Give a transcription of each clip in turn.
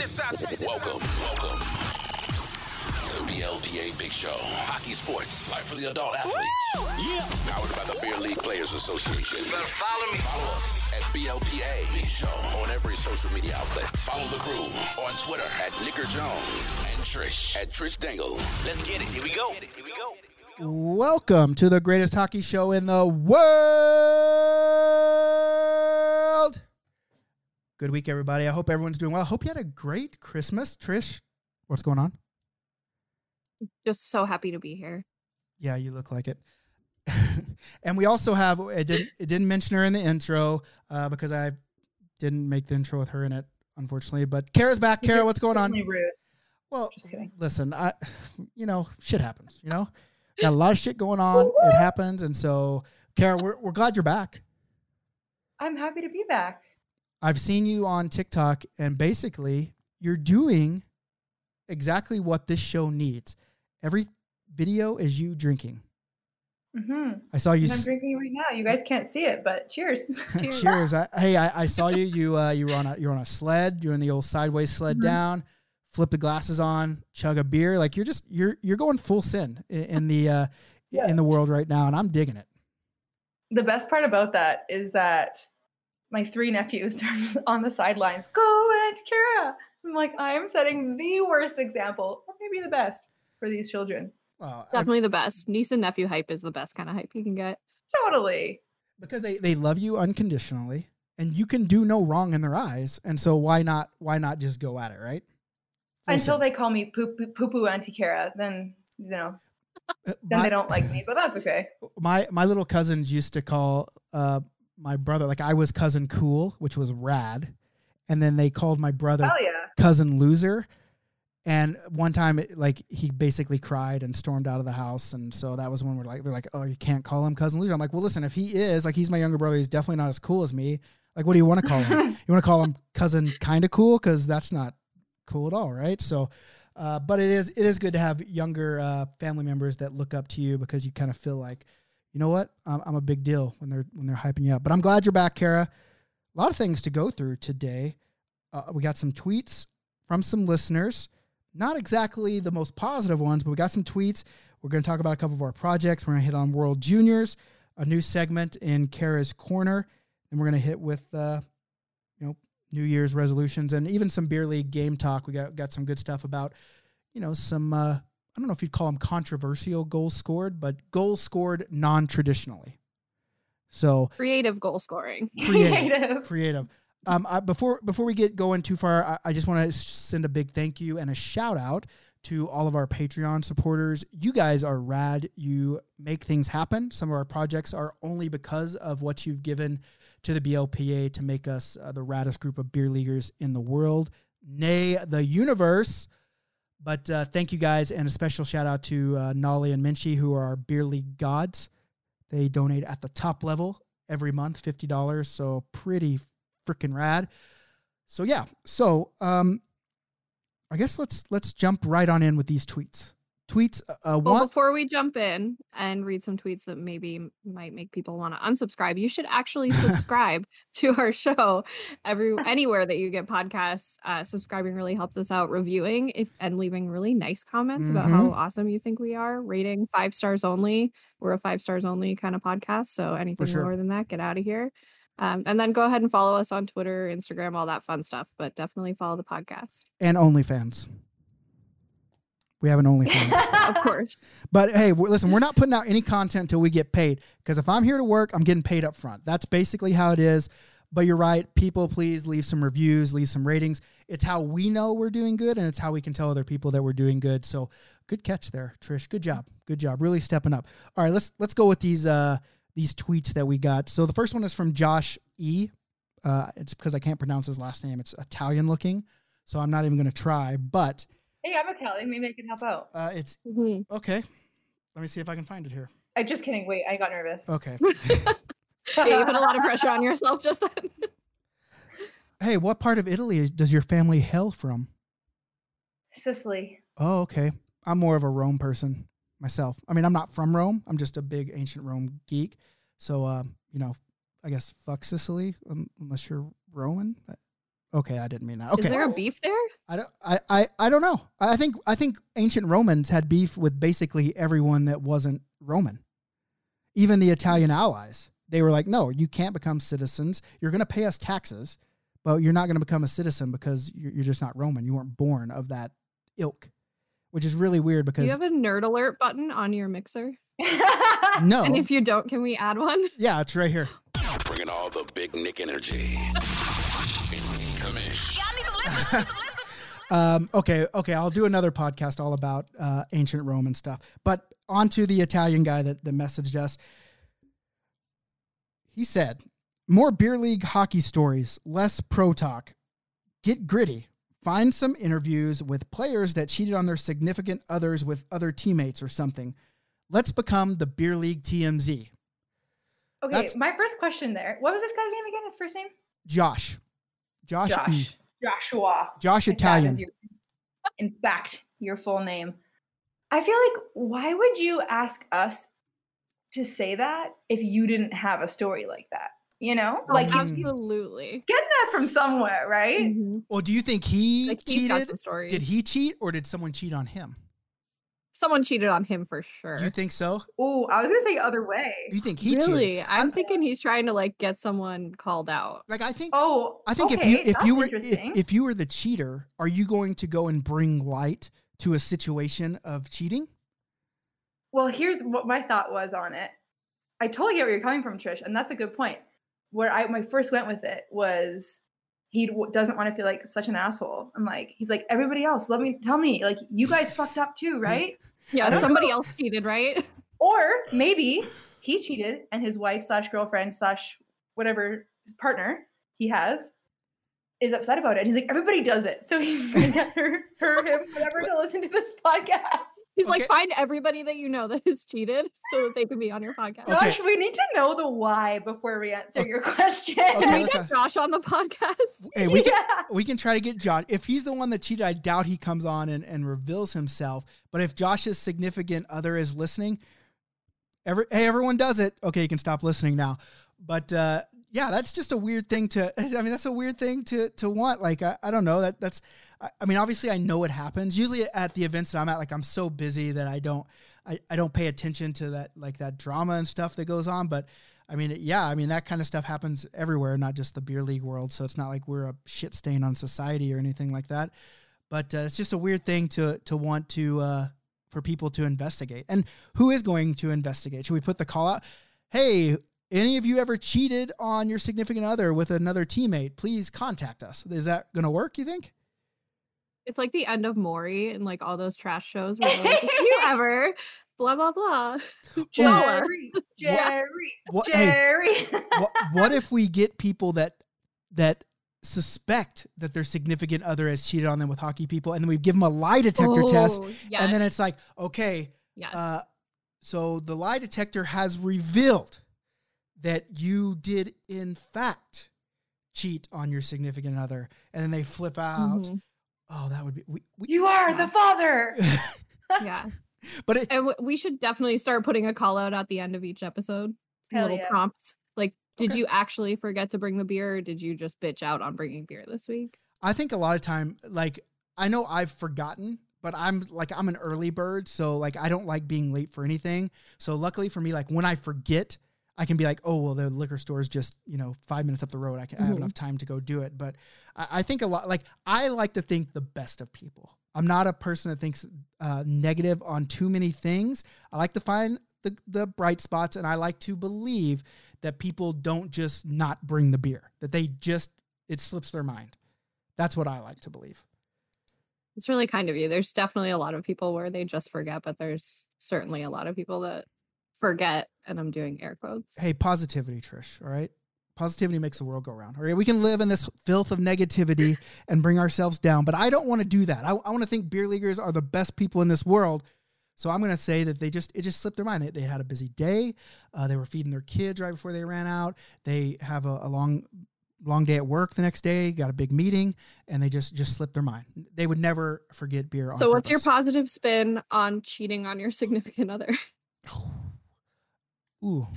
Welcome to BLPA Big Show. Hockey sports, life for the adult athletes. Woo! Yeah. Powered by the Beer League Players Association. You better follow me. Follow us at BLPA Big Show on every social media outlet. Follow the crew on Twitter at Nicker Jones and Trish at Trish Dangle. Let's get it. Here we go. Welcome to the greatest hockey show in the world. Good week, everybody. I hope everyone's doing well. I hope you had a great Christmas. Trish, what's going on? Just so happy to be here. Yeah, you look like it. And we also have, it didn't mention her in the intro because I didn't make the intro with her in it, unfortunately. But Cara's back. Cara, what's going on? Rude. Well, listen, shit happens, Got a lot of shit going on. It happens. And so, Cara, we're glad you're back. I'm happy to be back. I've seen you on TikTok, and basically you're doing exactly what this show needs. Every video is you drinking. Mm-hmm. I saw you. I'm drinking right now. You guys can't see it, but cheers. Cheers. I saw you. You were on a sled. You're in the old sideways sled down. Flip the glasses on. Chug a beer. Like you're going full sin in the in the world right now, and I'm digging it. The best part about that is that my 3 nephews are on the sidelines. Go and Cara. I'm like, I am setting the worst example, or maybe the best, for these children. Definitely the best. Niece and nephew hype is the best kind of hype you can get. Totally. Because they love you unconditionally, and you can do no wrong in their eyes. And so why not just go at it, right? Until they call me poo-poo Auntie Cara, then, then they don't like me, but that's okay. My little cousins used to call my brother, like I was cousin cool, which was rad. And then they called my brother cousin loser. And one time, he basically cried and stormed out of the house. And so that was when they're like, oh, you can't call him cousin loser. I'm like, well, listen, if he is, he's my younger brother, he's definitely not as cool as me. Like, what do you want to call him? You want to call him cousin kind of cool? Because that's not cool at all, right? So, but it is good to have younger family members that look up to you, because you kind of feel like, you know what, I'm a big deal when they're hyping you up. But I'm glad you're back, Cara. A lot of things to go through today. We got some tweets from some listeners. Not exactly the most positive ones, but we got some tweets. We're going to talk about a couple of our projects. We're going to hit on World Juniors, a new segment in Cara's Corner, and we're going to hit with New Year's resolutions and even some beer league game talk. We got some good stuff about some I don't know if you'd call them controversial goals scored, but goals scored non-traditionally. So creative goal scoring. Creative. Before we get going too far, I just want to send a big thank you and a shout out to all of our Patreon supporters. You guys are rad. You make things happen. Some of our projects are only because of what you've given to the BLPA to make us the raddest group of beer leaguers in the world, nay, the universe. But thank you guys, and a special shout out to Nolly and Minchie, who are our beer league gods. They donate at the top level every month, $50. So pretty freaking rad. So yeah. So I guess let's jump right on in with these tweets. Before we jump in and read some tweets that maybe might make people want to unsubscribe, you should actually subscribe to our show anywhere that you get podcasts. Subscribing really helps us out. Reviewing and leaving really nice comments about how awesome you think we are. Rating 5 stars only. We're a 5 stars only kind of podcast. So anything lower than that, get out of here. And then go ahead and follow us on Twitter, Instagram, all that fun stuff. But definitely follow the podcast. And OnlyFans. We have an OnlyFans. Of course. But hey, listen, we're not putting out any content until we get paid, because if I'm here to work, I'm getting paid up front. That's basically how it is. But you're right. People, please leave some reviews, leave some ratings. It's how we know we're doing good, and it's how we can tell other people that we're doing good. So good catch there, Trish. Good job. Good job. Really stepping up. All right, let's go with these tweets that we got. So the first one is from Josh E. It's because I can't pronounce his last name. It's Italian looking, so I'm not even going to try, but... Hey, I'm Italian. Maybe I can help out. It's okay. Let me see if I can find it here. I'm just kidding. Wait, I got nervous. Okay. Yeah, you put a lot of pressure on yourself just then. Hey, what part of Italy does your family hail from? Sicily. Oh, okay. I'm more of a Rome person myself. I mean, I'm not from Rome. I'm just a big ancient Rome geek. So, I guess fuck Sicily unless you're Roman. Okay, I didn't mean that. Okay. Is there a beef there? I don't know. I think ancient Romans had beef with basically everyone that wasn't Roman. Even the Italian allies. They were like, no, you can't become citizens. You're going to pay us taxes, but you're not going to become a citizen because you're just not Roman. You weren't born of that ilk, which is really weird because... Do you have a nerd alert button on your mixer? No. And if you don't, can we add one? Yeah, it's right here. Bringing all the big Nick energy. It's Kamish. Y'all need to listen. Okay. I'll do another podcast all about ancient Roman stuff. But on to the Italian guy that messaged us. He said, more beer league hockey stories, less pro talk. Get gritty. Find some interviews with players that cheated on their significant others with other teammates or something. Let's become the beer league TMZ. Okay, my first question there. What was this guy's name again? His first name? Josh. Joshua. Josh Italian. In fact, your full name. I feel like, why would you ask us to say that if you didn't have a story like that? You know? Like, absolutely. Getting that from somewhere, right? Mm-hmm. Well, do you think he cheated? Did he cheat or did someone cheat on him? Someone cheated on him for sure. You think so? Oh, I was going to say other way. You think he cheated? Really? I'm thinking he's trying to like get someone called out. Like I think okay, if you were the cheater, are you going to go and bring light to a situation of cheating? Well, here's what my thought was on it. I totally get where you're coming from, Trish, and that's a good point. Where my first went with it was he doesn't want to feel like such an asshole. I'm like, he's like, everybody else, tell me, like, you guys fucked up too, right? Yeah, somebody else cheated, right? Or maybe he cheated and his wife / girlfriend / whatever partner he has is upset about it. He's like, everybody does it. So he's going to get him, whatever, to listen to this podcast. He's like, find everybody that you know that has cheated so that they can be on your podcast. Josh, we need to know the why before we answer your question. Can we get Josh on the podcast? Hey, we can try to get Josh. If he's the one that cheated, I doubt he comes on and reveals himself. But if Josh's significant other is listening, everyone does it. Okay, you can stop listening now. But yeah, that's just a weird thing that's a weird thing to want. Like, I don't know. That's obviously I know it happens. Usually at the events that I'm at, like, I'm so busy that I don't pay attention to that, like, that drama and stuff that goes on. But that kind of stuff happens everywhere, not just the beer league world. So it's not like we're a shit stain on society or anything like that. But it's just a weird thing to want to, for people to investigate. And who is going to investigate? Should we put the call out? Hey, any of you ever cheated on your significant other with another teammate? Please contact us. Is that going to work, you think? It's like the end of Maury and like all those trash shows where they're like, if you ever blah blah blah. Jerry. Hey, what if we get people that suspect that their significant other has cheated on them with hockey people, and then we give them a lie detector test, yes. And then it's like, okay, yes. So the lie detector has revealed that you did in fact cheat on your significant other, and then they flip out. Mm-hmm. Oh, that would be... you are the father! Yeah. But we should definitely start putting a call out at the end of each episode. Little prompts. Like, did you actually forget to bring the beer, or did you just bitch out on bringing beer this week? I think a lot of time, like, I know I've forgotten, but I'm an early bird, so, like, I don't like being late for anything. So luckily for me, like, when I forget, I can be like, oh, well, the liquor store is just, 5 minutes up the road. I have enough time to go do it. But I think a lot, like, I like to think the best of people. I'm not a person that thinks negative on too many things. I like to find the bright spots, and I like to believe that people don't just not bring the beer, that it slips their mind. That's what I like to believe. It's really kind of you. There's definitely a lot of people where they just forget, but there's certainly a lot of people that forget, and I'm doing air quotes. Hey, positivity, Trish, all right? Positivity makes the world go round. All right, we can live in this filth of negativity and bring ourselves down, but I don't want to do that. I want to think beer leaguers are the best people in this world. So I'm going to say that it just slipped their mind. They had a busy day. They were feeding their kids right before they ran out. They have a long day at work the next day, got a big meeting, and they just slipped their mind. They would never forget beer on So what's purpose. your positive spin on cheating on your significant other? Ooh,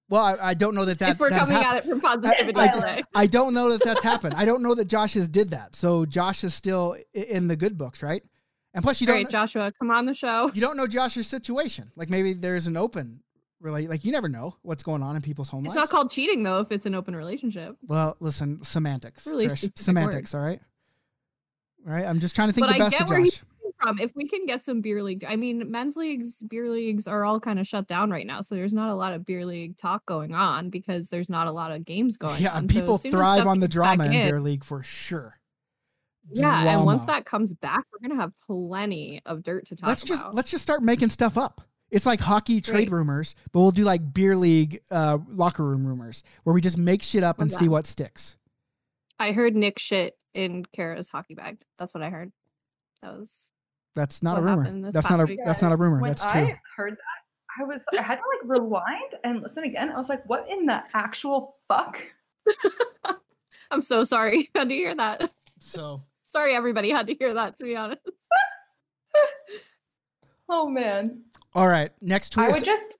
Well, I don't know that if we're coming at it from positivity today. I don't know that that's happened. I don't know that Josh has did that. So Josh is still in the good books, right? And plus, you don't. Right, Joshua, come on the show. You don't know Josh's situation. Like maybe there's an open, really. Like you never know what's going on in people's home lives. It's not called cheating though if it's an open relationship. Well, listen, semantics. Really semantics. All right. All right. I'm just trying to think but the best I get of where Josh. he's from. If we can get some beer league, I mean, men's leagues, beer leagues are all kind of shut down right now, so there's not a lot of beer league talk going on because there's not a lot of games going on. Yeah, people thrive on the drama in beer league for sure. Yeah, and once that comes back, we're gonna have plenty of dirt to talk about. Let's just start making stuff up. It's like hockey trade rumors, but we'll do like beer league locker room rumors where we just make shit up and see what sticks. I heard Nick shit in Cara's hockey bag. That's what I heard. That's not a rumor. That's not a rumor. When that's true. I heard that, I had to like rewind and listen again. I was like, what in the actual fuck? I'm so sorry. I had to hear that. So sorry everybody had to hear that, to be honest. Oh man. All right. Next tweet. I would just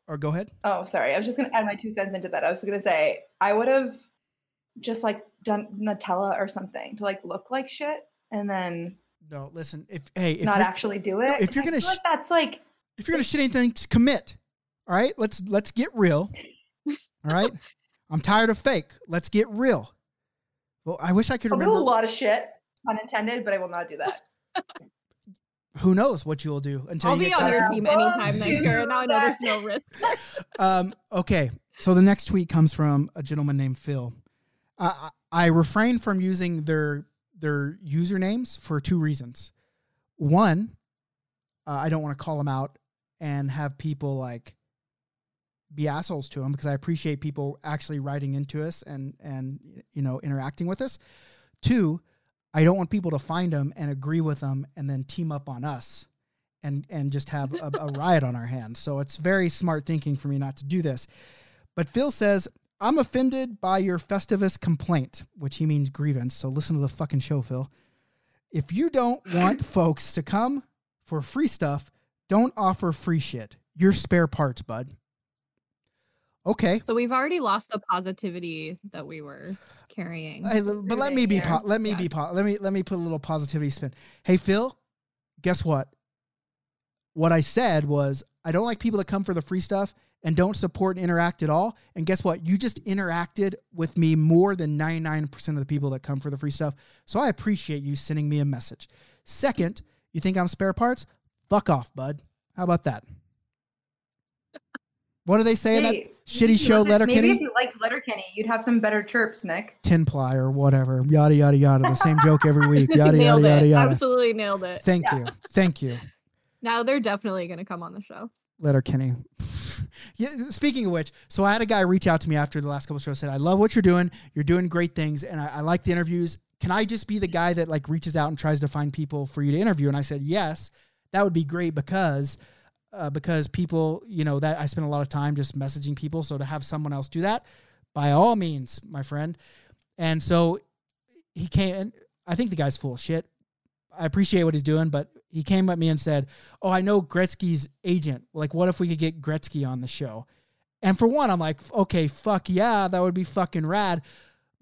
or go ahead. Oh, sorry. I was just gonna add my 2 cents into that. I was gonna say I would have just like done Nutella or something to like look like shit and then no, listen. If not actually do it. No, if you're gonna that's like if you're gonna shit anything, to commit. All right, let's get real. All right, I'm tired of fake. Let's get real. Well, I wish I could remember. I'll do a lot of shit, unintended, but I will not do that. Who knows what you will do until I'll you be get on your team anytime, then, Cara. Now I know there's no risk. Okay, so the next tweet comes from a gentleman named Phil. I refrain from using their usernames for 2 reasons. One, I don't want to call them out and have people like be assholes to them because I appreciate people actually writing into us and interacting with us. 2, I don't want people to find them and agree with them and then team up on us and just have a riot on our hands. So it's very smart thinking for me not to do this. But Phil says, I'm offended by your Festivus complaint, which he means grievance. So listen to the fucking show, Phil. If you don't want folks to come for free stuff, don't offer free shit. You're spare parts, bud. Okay. So we've already lost the positivity that we were carrying. But let me put a little positivity spin. Hey, Phil, guess what? What I said was I don't like people that come for the free stuff and don't support and interact at all. And guess what? You just interacted with me more than 99% of the people that come for the free stuff. So I appreciate you sending me a message. Second, you think I'm spare parts? Fuck off, bud. How about that? What do they say in that shitty show, Letterkenny? Maybe if you liked Letterkenny, you'd have some better chirps, Nick. 10-ply or whatever. Yada, yada, yada. The same joke every week. Yada, yada, yada, yada. Absolutely nailed it. Thank you. Thank you. Now they're definitely going to come on the show. Letterkenny. Yeah, speaking of which, so I had a guy reach out to me after the last couple of shows, said, I love what you're doing. You're doing great things. And I like the interviews. Can I just be the guy that like reaches out and tries to find people for you to interview? And I said, yes, that would be great because people, that I spend a lot of time just messaging people. So to have someone else do that, by all means, my friend. And so he came, and I think the guy's full of shit. I appreciate what he's doing, but he came at me and said, oh, I know Gretzky's agent. Like, what if we could get Gretzky on the show? And for one, I'm like, okay, fuck yeah, that would be fucking rad.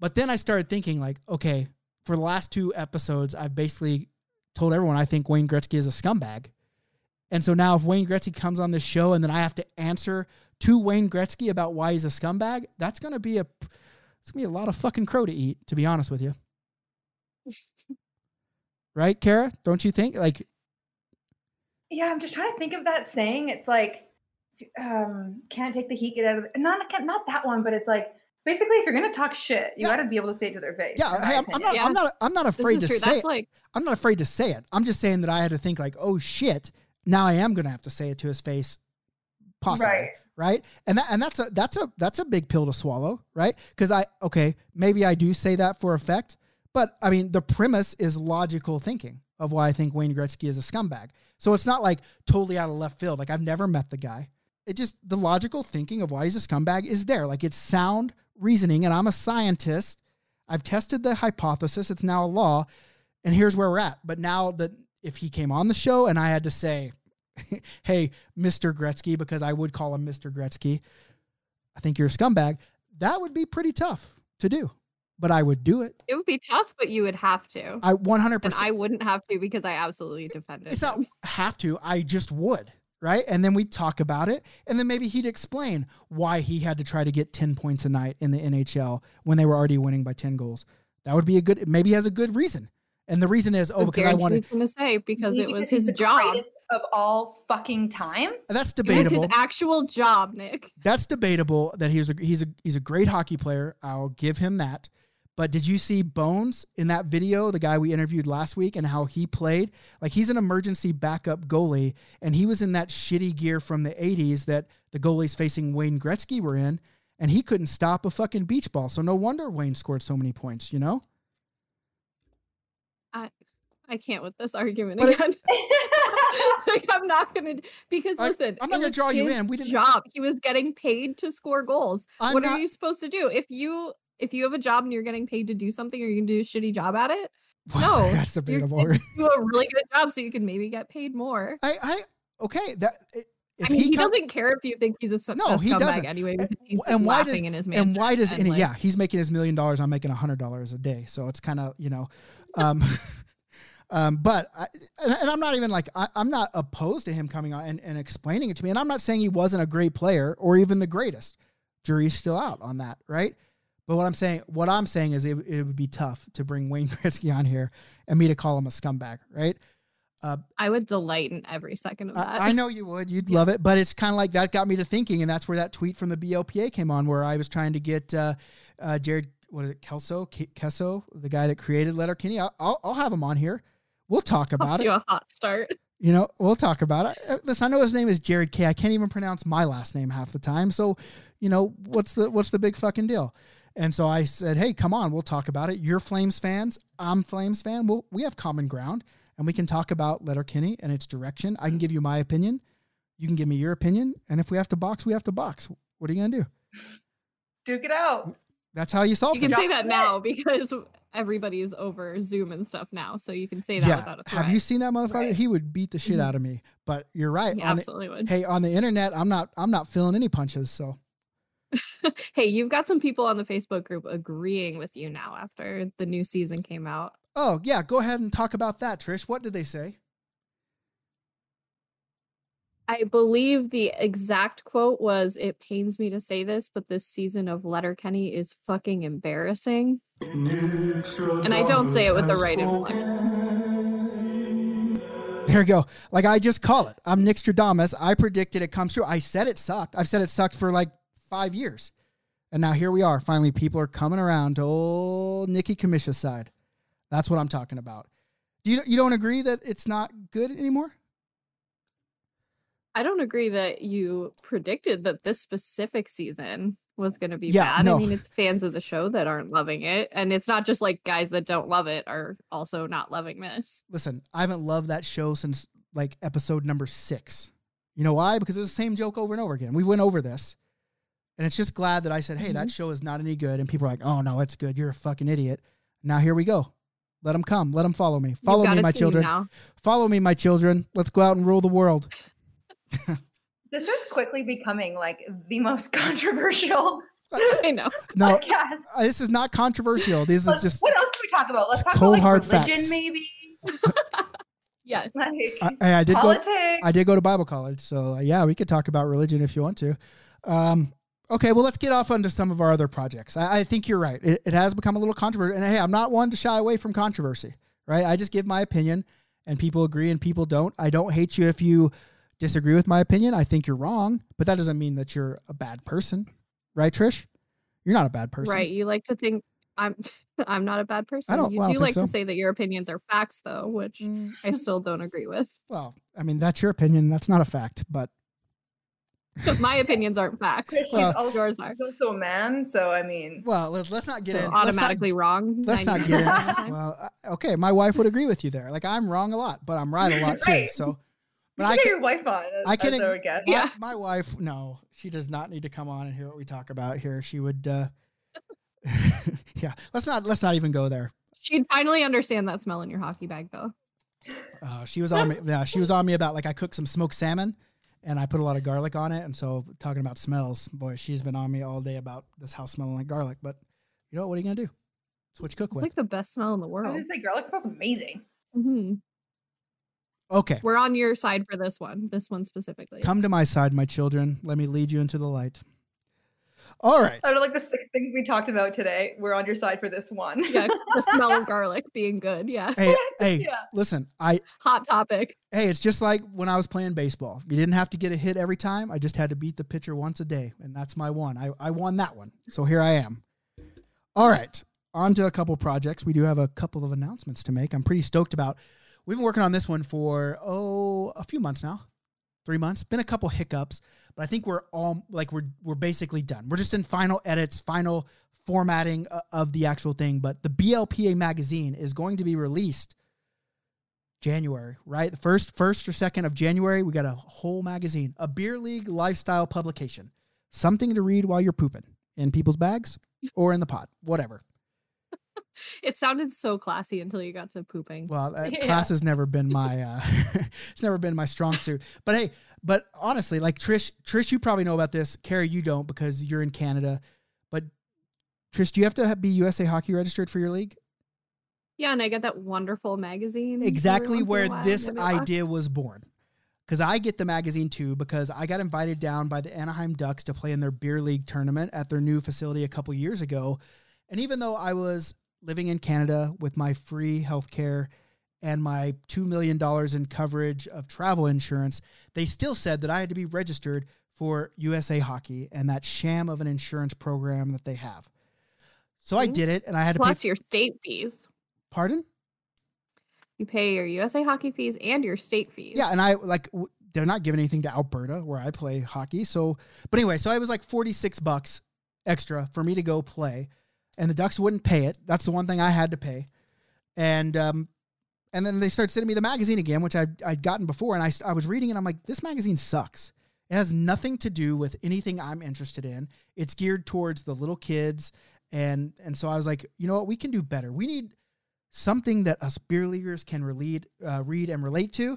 But then I started thinking like, okay, for the last 2 episodes, I've basically told everyone I think Wayne Gretzky is a scumbag. And so now if Wayne Gretzky comes on this show and then I have to answer to Wayne Gretzky about why he's a scumbag, that's going to be a lot of fucking crow to eat, to be honest with you. Right, Cara? Don't you think? Like, yeah, I'm just trying to think of that saying. It's like, can't take the heat, get out of it. Not that one, but it's like, basically, if you're going to talk shit, you got to be able to say it to their face. Yeah, hey, I'm not afraid to say it. Like, I'm not afraid to say it. I'm just saying that I had to think like, oh shit, now I am going to have to say it to his face, possibly, right? And that's a big pill to swallow, right? Because maybe I do say that for effect, but I mean the premise is logical thinking of why I think Wayne Gretzky is a scumbag. So it's not like totally out of left field. Like I've never met the guy. It just the logical thinking of why he's a scumbag is there. Like it's sound reasoning, and I'm a scientist. I've tested the hypothesis. It's now a law, and here's where we're at. But now that if he came on the show and I had to say, hey, Mr. Gretzky, because I would call him Mr. Gretzky, I think you're a scumbag. That would be pretty tough to do, but I would do it. It would be tough, but you would have to. I 100%. And I wouldn't have to because I absolutely defended It's him. not have to. I just would. Right. And then we'd talk about it. And then maybe he'd explain why he had to try to get 10 points a night in the NHL when they were already winning by 10 goals. That would be maybe he has a good reason. And the reason is, because I wanted. I was going to say, because it was his job. Of all fucking time. That's debatable. It was his actual job, Nick. That's debatable that he's a great hockey player. I'll give him that. But did you see Bones in that video, the guy we interviewed last week, and how he played? Like, he's an emergency backup goalie, and he was in that shitty gear from the 80s that the goalies facing Wayne Gretzky were in, and he couldn't stop a fucking beach ball. So no wonder Wayne scored so many points, you know? I can't with this argument again. Like, I'm not going to, because listen, I'm not going to draw you in. We didn't job. He was getting paid to score goals. What are you supposed to do? If you have a job and you're getting paid to do something, or you can do a shitty job at it, no, that's debatable. You do a really good job so you can maybe get paid more. Okay. That I mean, he doesn't care if you think he's a scumbag he doesn't. Anyway. He's laughing in his man. And why does any? Yeah, he's making his $1 million. I'm making $100 a day, so it's kind of but I'm not even like, I'm not opposed to him coming on and explaining it to me. And I'm not saying he wasn't a great player or even the greatest. Jury's still out on that, right? But what I'm saying is it would be tough to bring Wayne Gretzky on here and me to call him a scumbag, right? I would delight in every second of that. I know you would. You'd love it. But it's kind of like that got me to thinking, and that's where that tweet from the BLPA came on, where I was trying to get Jared, what is it, Kelso, the guy that created Letterkenny. I'll have him on here. We'll talk about it. A hot start. We'll talk about it. Listen, I know his name is Jared K. I can't even pronounce my last name half the time. So, what's the big fucking deal? And so I said, hey, come on, we'll talk about it. You're Flames fans. I'm Flames fan. We have common ground, and we can talk about Letterkenny and its direction. I can give you my opinion. You can give me your opinion. And if we have to box, we have to box. What are you going to do? Duke it out. That's how you solve it. You can say that now because everybody's over Zoom and stuff now. So you can say that without a threat. Have you seen that motherfucker? Right. He would beat the shit out of me. But you're right. He absolutely would. Hey, on the internet, I'm not feeling any punches. So hey, you've got some people on the Facebook group agreeing with you now after the new season came out. Oh, yeah. Go ahead and talk about that, Trish. What did they say? I believe the exact quote was, "It pains me to say this, but this season of Letterkenny is fucking embarrassing." And I don't say it with the right inflection. There you go. Like, I just call it. I'm Nickstradamus. I predicted it comes true. I said it sucked. I've said it sucked for like 5 years. And now here we are. Finally, people are coming around to old Nikki Kamisha's side. That's what I'm talking about. You don't agree that it's not good anymore? I don't agree that you predicted that this specific season was going to be bad. No. I mean, it's fans of the show that aren't loving it. And it's not just like guys that don't love it are also not loving this. Listen, I haven't loved that show since like episode number 6. You know why? Because it was the same joke over and over again. We went over this. And it's just glad that I said, hey, that show is not any good. And people are like, oh, no, it's good. You're a fucking idiot. Now here we go. Let them come. Let them follow me. Follow me, my children. Follow me, my children. Let's go out and rule the world. This is quickly becoming like the most controversial. I know. No, this is not controversial. This is just. What else can we talk about? Let's talk cold, about hard religion, facts. maybe. Yes. I did politics. I did go to Bible college, so yeah, we could talk about religion if you want to. Okay, well, let's get off onto some of our other projects. I think you're right. It has become a little controversial, and hey, I'm not one to shy away from controversy, right? I just give my opinion, and people agree and people don't. I don't hate you if you disagree with my opinion. I think you're wrong, but that doesn't mean that you're a bad person, right, Trish? You're not a bad person, right? You like to think I'm not a bad person. You do like to say that your opinions are facts, though, which I still don't agree with. Well, I mean, that's your opinion. That's not a fact, but my opinions aren't facts. Yours are. He's also a man, so I mean. Well, let's not get in. Automatically wrong. Let's not get in. Well, okay, my wife would agree with you there. Like, I'm wrong a lot, but I'm right a lot too. So, but I get your wife on. I can. My wife, no, she does not need to come on and hear what we talk about here. She would. Yeah, let's not even go there. She'd finally understand that smell in your hockey bag, though. She was on me. Yeah, she was on me about like I cooked some smoked salmon. and I put a lot of garlic on it. And so talking about smells, boy, she's been on me all day about this house smelling like garlic. But you know what are you gonna do? It's what you cook with. It's like the best smell in the I world. was gonna say garlic smells amazing. Mm-hmm. Okay. We're on your side for this one specifically. Come to my side, my children. Let me lead you into the light. All right. Out of like the 6 things we talked about today, we're on your side for this one. Yeah, the smell of garlic being good. Yeah. Hey, Yeah. listen, hot topic. Hey, it's just like when I was playing baseball. You didn't have to get a hit every time. I just had to beat the pitcher once a day, and that's my one. I won that one. So here I am. All right. On to a couple projects. We do have a couple of announcements to make. I'm pretty stoked about. We've been working on this one for, a few months now. 3 months. Been a couple hiccups, but I think we're basically done. We're just in final edits, final formatting of the actual thing. But the BLPA magazine is going to be released January, right? The first or 2nd of January, we got a whole magazine, a beer league lifestyle publication, something to read while you're pooping in people's bags or in the pot, whatever. It sounded so classy until you got to pooping. Well, class has never been my, it's never been my strong suit. But hey, honestly, like Trish, you probably know about this. Cara, you don't because you're in Canada. But Trish, do you have to be USA Hockey registered for your league? Yeah, and I get that wonderful magazine. Exactly where this idea was born. Because I get the magazine too, because I got invited down by the Anaheim Ducks to play in their beer league tournament at their new facility a couple years ago. And even though I was living in Canada with my free healthcare and my $2 million in coverage of travel insurance, they still said that I had to be registered for USA Hockey and that sham of an insurance program that they have. So I did it, and I had to plus your state fees. Pardon? You pay your USA Hockey fees and your state fees. Yeah, and they're not giving anything to Alberta where I play hockey. So, but anyway, so I was like $46 extra for me to go play. And the Ducks wouldn't pay it. That's the one thing I had to pay. And then they started sending me the magazine again, which I'd gotten before. And I was reading it. I'm like, this magazine sucks. It has nothing to do with anything I'm interested in. It's geared towards the little kids. And so I was like, you know what? We can do better. We need something that us beer leaguers can read and relate to.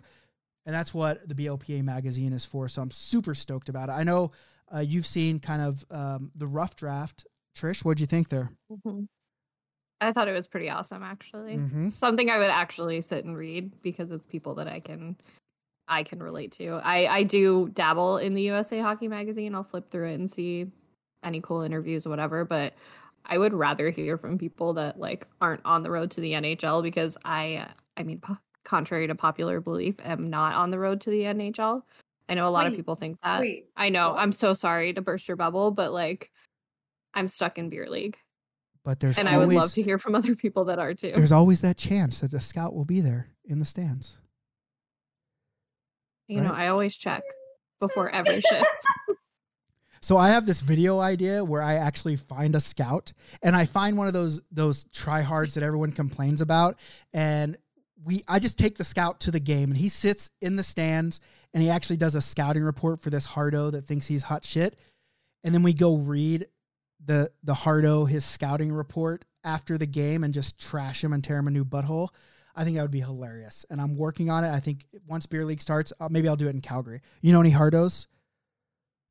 And that's what the BLPA magazine is for. So I'm super stoked about it. I know you've seen kind of the rough draft. Trish, what'd you think there? Mm-hmm. I thought it was pretty awesome, actually. Mm-hmm. Something I would actually sit and read because it's people that I can relate to. I do dabble in the USA Hockey magazine. I'll flip through it and see any cool interviews or whatever, but I would rather hear from people that like aren't on the road to the NHL because I mean, contrary to popular belief, am not on the road to the NHL. I know a lot of people think that. I know. What? I'm so sorry to burst your bubble, but like I'm stuck in beer league. But there's I would love to hear from other people that are too. There's always that chance that a scout will be there in the stands. You know, I always check before every shift. So I have this video idea where I actually find a scout and I find one of those tryhards that everyone complains about. And I just take the scout to the game and he sits in the stands and he actually does a scouting report for this hardo that thinks he's hot shit. And then we go read the hardo, his scouting report after the game and just trash him and tear him a new butthole. I think that would be hilarious. And I'm working on it. I think once beer league starts, maybe I'll do it in Calgary. You know any hardos,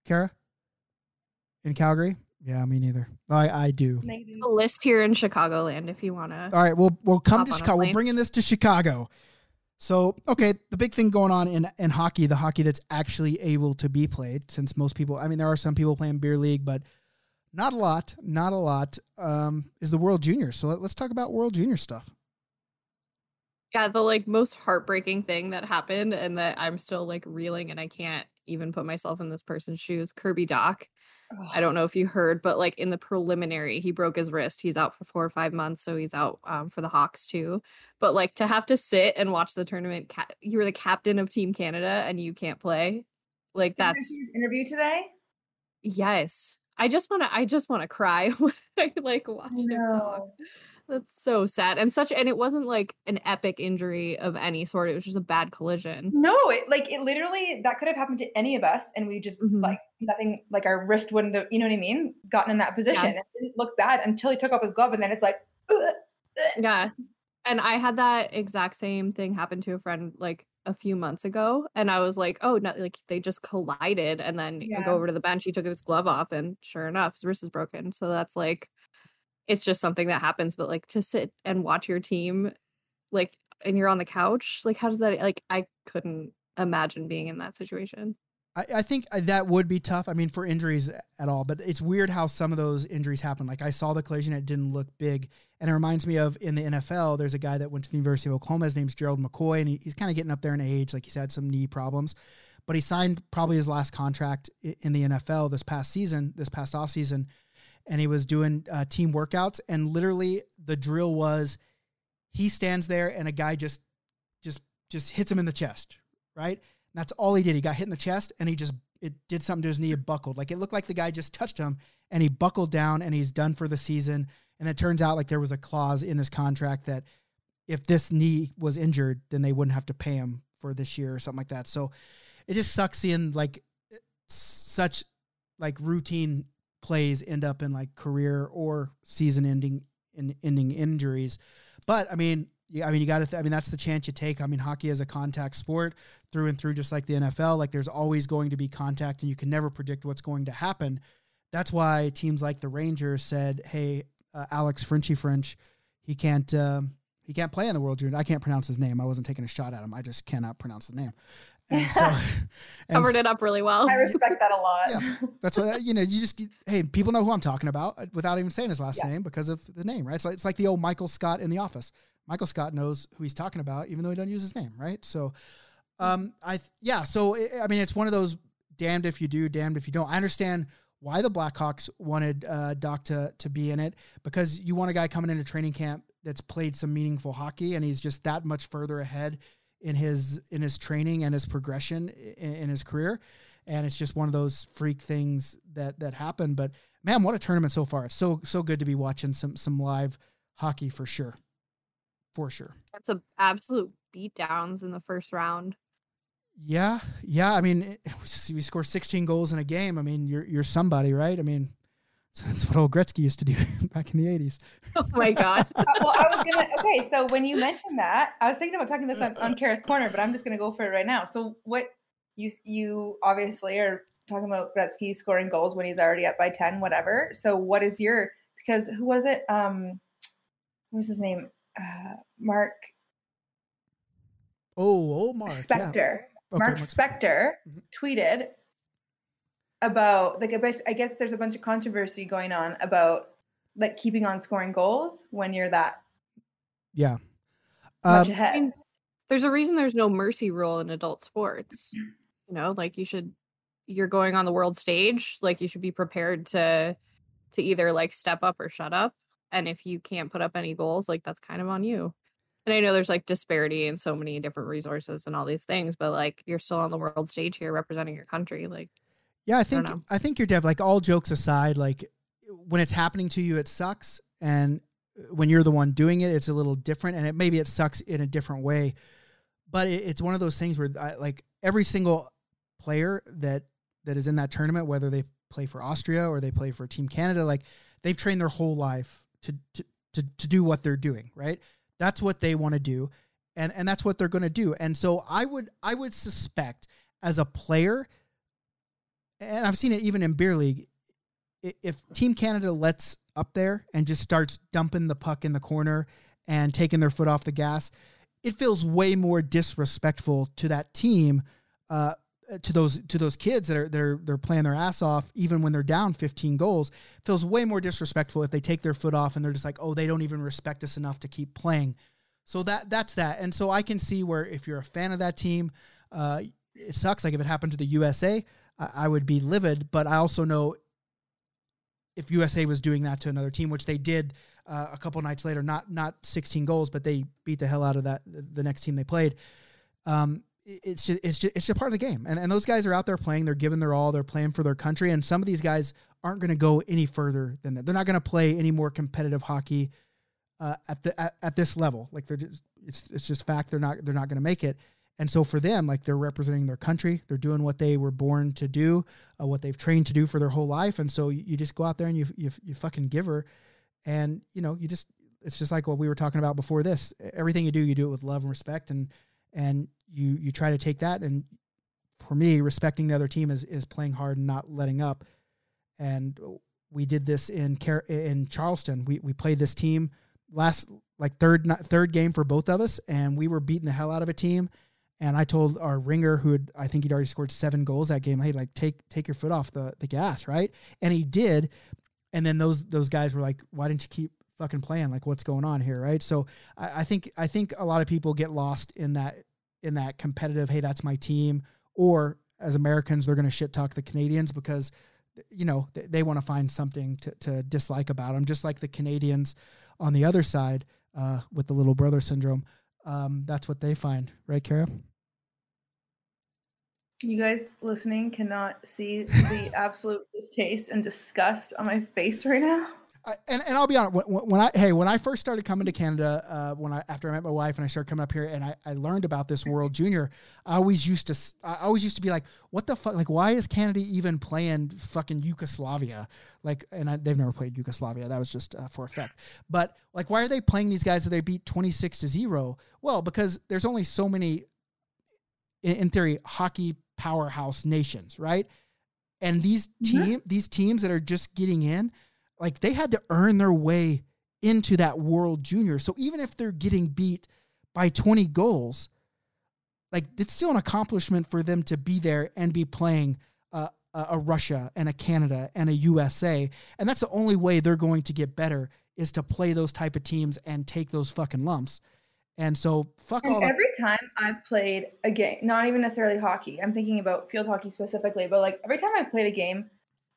Cara? In Calgary? Yeah, me neither. I do. A list here in Chicagoland if you want to. All right, we'll come to Chicago. We're bringing this to Chicago. So, okay, the big thing going on in hockey, the hockey that's actually able to be played, since most people, I mean, there are some people playing beer league, but not a lot, is the World Juniors. So let's talk about World Junior stuff. Yeah, the like most heartbreaking thing that happened and that I'm still like reeling and I can't even put myself in this person's shoes, Kirby Dach. I don't know if you heard, but like in the preliminary, he broke his wrist. He's out for 4 or 5 months, so he's out for the Hawks too. But like to have to sit and watch the tournament, you were the captain of Team Canada and you can't play. Like that's interview today. Yes, I just want to cry when I like watch him talk. That's so sad and it wasn't like an epic injury of any sort. It was just a bad collision. No, it literally that could have happened to any of us, and we just like nothing, like our wrist wouldn't have, you know what I mean, gotten in that position. Yeah. It didn't look bad until he took off his glove, and then it's like, yeah. And I had that exact same thing happen to a friend like a few months ago. And I was like, oh, no, like they just collided. And then I go over to the bench. He took his glove off and sure enough, his wrist is broken. So that's like, it's just something that happens. But like to sit and watch your team, like, and you're on the couch, like, how does that, like, I couldn't imagine being in that situation. I think that would be tough. I mean, for injuries at all, but it's weird how some of those injuries happen. Like I saw the collision, it didn't look big. And it reminds me of in the NFL, there's a guy that went to the University of Oklahoma. His name's Gerald McCoy, and he's kind of getting up there in age. Like he's had some knee problems, but he signed probably his last contract in the NFL this past off season. And he was doing team workouts, and literally the drill was he stands there and a guy just hits him in the chest. Right. And that's all he did. He got hit in the chest and it did something to his knee. It buckled. Like it looked like the guy just touched him and he buckled down and he's done for the season. And it turns out like there was a clause in his contract that if this knee was injured, then they wouldn't have to pay him for this year or something like that. So it just sucks seeing like such like routine plays end up in like career or season ending injuries. But I mean, you got to, that's the chance you take. I mean, hockey is a contact sport through and through, just like the NFL. Like there's always going to be contact and you can never predict what's going to happen. That's why teams like the Rangers said, hey, Alex French, he can't play in the World Junior. I can't pronounce his name. I wasn't taking a shot at him. I just cannot pronounce his name. And so covered it up really well. I respect that a lot. Yeah, that's what, hey, people know who I'm talking about without even saying his last name because of the name, right? It's like the old Michael Scott in The Office. Michael Scott knows who he's talking about, even though he doesn't use his name, right? So, it's one of those damned if you do, damned if you don't. I understand why the Blackhawks wanted Doc to be in it, because you want a guy coming into training camp that's played some meaningful hockey, and he's just that much further ahead in his training and his progression in his career. And it's just one of those freak things that happen. But man, what a tournament so far. It's so good to be watching some live hockey for sure. For sure. That's a absolute beatdowns in the first round. Yeah. I mean, we score 16 goals in a game. I mean, you're somebody, right? I mean, that's what old Gretzky used to do back in the 80s. Oh my God. Okay, so when you mentioned that, I was thinking about talking this on Cara's Corner, but I'm just going to go for it right now. So what you obviously are talking about Gretzky scoring goals when he's already up by 10, whatever. So what is because who was it? What was his name? Mark. Mark Spector. Yeah. Okay, Mark Spector tweeted about, like, I guess there's a bunch of controversy going on about like keeping on scoring goals when you're that much ahead. I mean, there's a reason there's no mercy rule in adult sports. Like you're going on the world stage, like you should be prepared to either like step up or shut up. And if you can't put up any goals, like that's kind of on you. And I know there's like disparity in so many different resources and all these things, but like you're still on the world stage here representing your country. Like, yeah, I think you're deaf. Like all jokes aside, like when it's happening to you, it sucks. And when you're the one doing it, it's a little different, and maybe it sucks in a different way, but it's one of those things where like every single player that is in that tournament, whether they play for Austria or they play for Team Canada, like they've trained their whole life to do what they're doing, right? That's what they want to do. And that's what they're going to do. And so I would suspect as a player, and I've seen it even in beer league, if Team Canada lets up there and just starts dumping the puck in the corner and taking their foot off the gas, it feels way more disrespectful to that team, to those kids that are playing their ass off, even when they're down 15 goals. It feels way more disrespectful if they take their foot off and they're just like, oh, they don't even respect us enough to keep playing. So that's that. And so I can see where if you're a fan of that team, it sucks. Like if it happened to the USA, I would be livid, but I also know if USA was doing that to another team, which they did a couple nights later, not 16 goals, but they beat the hell out of the next team they played. It's just part of the game. And those guys are out there playing, they're giving their all, they're playing for their country. And some of these guys aren't going to go any further than that. They're not going to play any more competitive hockey at this level. Like it's just fact. They're not going to make it. And so for them, like they're representing their country, they're doing what they were born to do, what they've trained to do for their whole life. And so you just go out there and you fucking give her, and you just it's just like what we were talking about before this. Everything you do it with love and respect, and you try to take that. And for me, respecting the other team is playing hard and not letting up. And we did this in Charleston. We played this team last, like third game for both of us, and we were beating the hell out of a team. And I told our ringer, I think he'd already scored 7 goals that game, hey, like take your foot off the gas, right? And he did. And then those guys were like, why didn't you keep fucking playing? Like, what's going on here, right? So I think a lot of people get lost in that competitive, hey, that's my team. Or as Americans, they're going to shit talk the Canadians because, you know, they want to find something to dislike about them, just like the Canadians on the other side with the little brother syndrome. That's what they find, right, Cara? You guys listening cannot see the absolute distaste and disgust on my face right now. And I'll be honest, when I first started coming to Canada, after I met my wife and I started coming up here and I learned about this World Junior, I always used to be like, what the fuck? Like, why is Canada even playing fucking Yugoslavia? Like, they've never played Yugoslavia. That was just for effect. But like, why are they playing these guys that they beat 26-0? Well, because there's only so many, in theory, hockey powerhouse nations, right? And these teams that are just getting in, like, they had to earn their way into that World Junior. So even if they're getting beat by 20 goals, like, it's still an accomplishment for them to be there and be playing a Russia and a Canada and a USA. And that's the only way they're going to get better, is to play those type of teams and take those fucking lumps. And so every time I've played a game, not even necessarily hockey, I'm thinking about field hockey specifically, but like every time I've played a game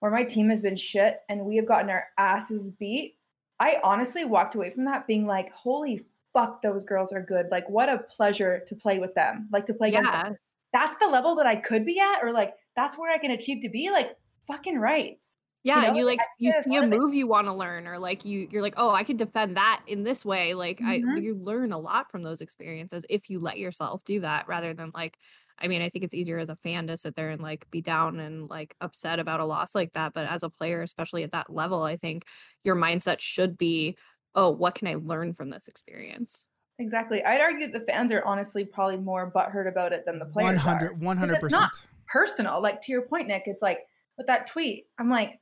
where my team has been shit and we have gotten our asses beat, I honestly walked away from that being like, holy fuck, those girls are good. Like, what a pleasure to play with them. Like, to play against them. That's the level that I could be at, or like, that's where I can achieve to be. Like, fucking rights. Yeah, you know? You see a move you want to learn, or like you're like, oh, I could defend that in this way. Like, you learn a lot from those experiences if you let yourself do that, rather than like, I mean, I think it's easier as a fan to sit there and like be down and like upset about a loss like that. But as a player, especially at that level, I think your mindset should be, oh, what can I learn from this experience? Exactly. I'd argue the fans are honestly probably more butthurt about it than the players 100%. It's not personal. Like, to your point, Nick, it's like with that tweet, I'm like,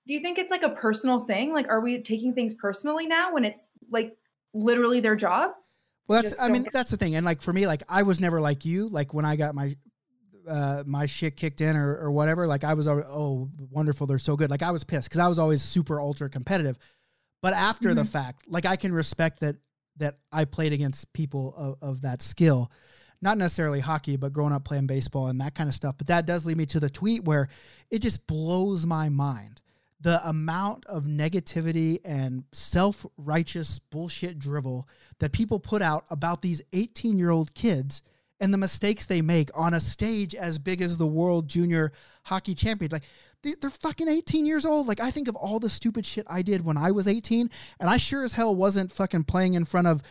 do you think it's like a personal thing? Like, are we taking things personally now when it's like literally their job? Well, that's the thing. And like, for me, like, I was never like you. Like, when I got my shit kicked in or whatever, like, I was always, oh, wonderful, they're so good. Like, I was pissed because I was always super ultra competitive. But after the fact, like, I can respect that I played against people of that skill. Not necessarily hockey, but growing up playing baseball and that kind of stuff. But that does lead me to the tweet where it just blows my mind. The amount of negativity and self-righteous bullshit drivel that people put out about these 18-year-old kids and the mistakes they make on a stage as big as the World Junior Hockey Champions. Like, they're fucking 18 years old. Like, I think of all the stupid shit I did when I was 18, and I sure as hell wasn't fucking playing in front of